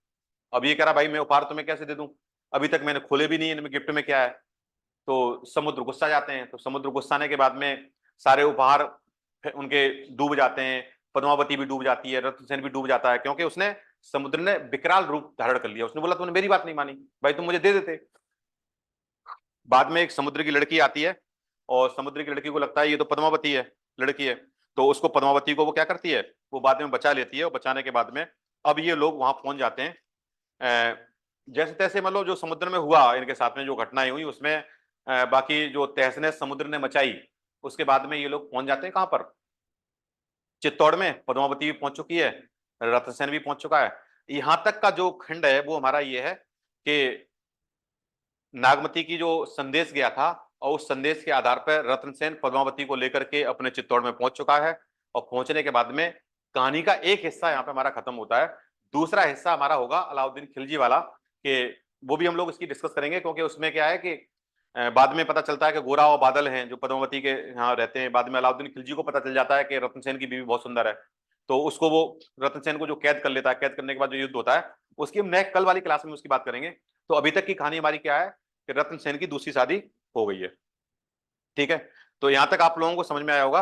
अब ये कह रहा भाई मैं उपहार तुम्हें कैसे दे दूं, अभी तक मैंने खोले भी नहीं, इनमें गिफ्ट में क्या है। तो समुद्र गुस्सा जाते हैं, तो समुद्र गुस्साने के बाद में सारे उपहार उनके डूब जाते हैं, पद्मावती भी डूब जाती है, रत्नसेन भी डूब जाता है, क्योंकि उसने समुद्र ने विकराल रूप धारण कर लिया। उसने बोला तुमने मेरी बात नहीं मानी, भाई तुम मुझे दे देते। बाद में एक समुद्र की लड़की आती है और समुद्र की लड़की को लगता है ये तो पद्मावती है लड़की है, तो उसको पद्मावती को वो क्या करती है, वो बाद में बचा लेती है, और बचाने के बाद में अब ये लोग वहां पहुंच जाते हैं। जैसे तैसे मतलब जो समुद्र में हुआ इनके साथ में जो घटनाएं हुई उसमें बाकी जो तहस समुद्र ने मचाई, उसके बाद में ये लोग पहुंच जाते हैं कहां पर, चित्तौड़ में। पद्मावती भी पहुंच चुकी है, रत्नसेन भी पहुंच चुका है। यहां तक का जो खंड है वो हमारा ये है कि नागमती की जो संदेश गया था, और उस संदेश के आधार पर रत्नसेन पद्मावती को लेकर के अपने चित्तौड़ में पहुंच चुका है। और पहुंचने के बाद में कहानी का एक हिस्सा यहाँ पे हमारा खत्म होता है। दूसरा हिस्सा हमारा होगा अलाउद्दीन खिलजी वाला, कि वो भी हम लोग इसकी डिस्कस करेंगे, क्योंकि उसमें क्या है कि बाद में पता चलता है कि गोरा और बादल हैं जो पद्मावती के यहाँ रहते हैं। बाद में अलाउद्दीन खिलजी को पता चल जाता है कि रत्नसेन की बीवी बहुत सुंदर है, तो उसको वो रत्नसेन को जो कैद कर लेता है, कैद करने के बाद जो युद्ध होता है उसकी हम नेक्स्ट कल वाली क्लास में उसकी बात करेंगे। तो अभी तक की कहानी हमारी क्या है कि रत्नसेन की दूसरी शादी हो गई है, ठीक है। तो यहां तक आप लोगों को समझ में आया होगा।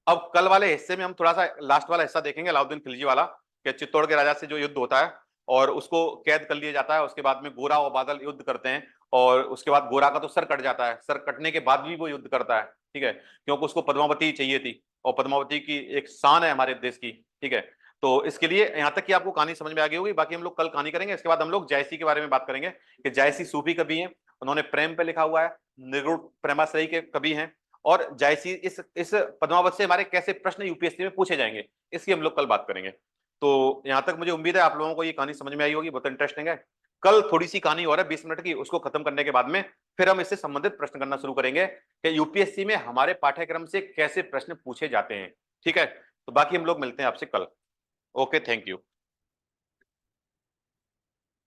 अब कल वाले हिस्से में हम थोड़ा सा लास्ट वाला हिस्सा देखेंगे अलाउद्दीन खिलजी वाला, कि चित्तौड़ के राजा से जो युद्ध होता है और उसको कैद कर लिया जाता है। उसके बाद में गोरा और बादल युद्ध करते हैं, और उसके बाद गोरा का तो सर कट जाता है, सर कटने के बाद भी वो युद्ध करता है, ठीक है, क्योंकि उसको पद्मावती चाहिए थी, और पद्मावती की एक शान है हमारे देश की, ठीक है। तो इसके लिए यहाँ तक कि आपको कहानी समझ में आ गई होगी। बाकी हम लोग कल कहानी करेंगे। इसके बाद हम लोग जायसी के बारे में बात करेंगे कि जायसी सूफी कवि हैं, उन्होंने प्रेम पे लिखा हुआ है, निगुण प्रेमाश्रयी के कवि हैं, और जायसी इस पद्मावत से हमारे कैसे प्रश्न यूपीएससी में पूछे जाएंगे, इसकी हम लोग कल बात करेंगे। तो यहां तक मुझे उम्मीद है आप लोगों को ये कहानी समझ में आई होगी, बहुत इंटरेस्टिंग है। कल थोड़ी सी कहानी और है 20 मिनट की, उसको खत्म करने के बाद में फिर हम इससे संबंधित प्रश्न करना शुरू करेंगे कि यूपीएससी में हमारे पाठ्यक्रम से कैसे प्रश्न पूछे जाते हैं। ठीक है, तो बाकी हम लोग मिलते हैं आपसे कल। Okay, thank you.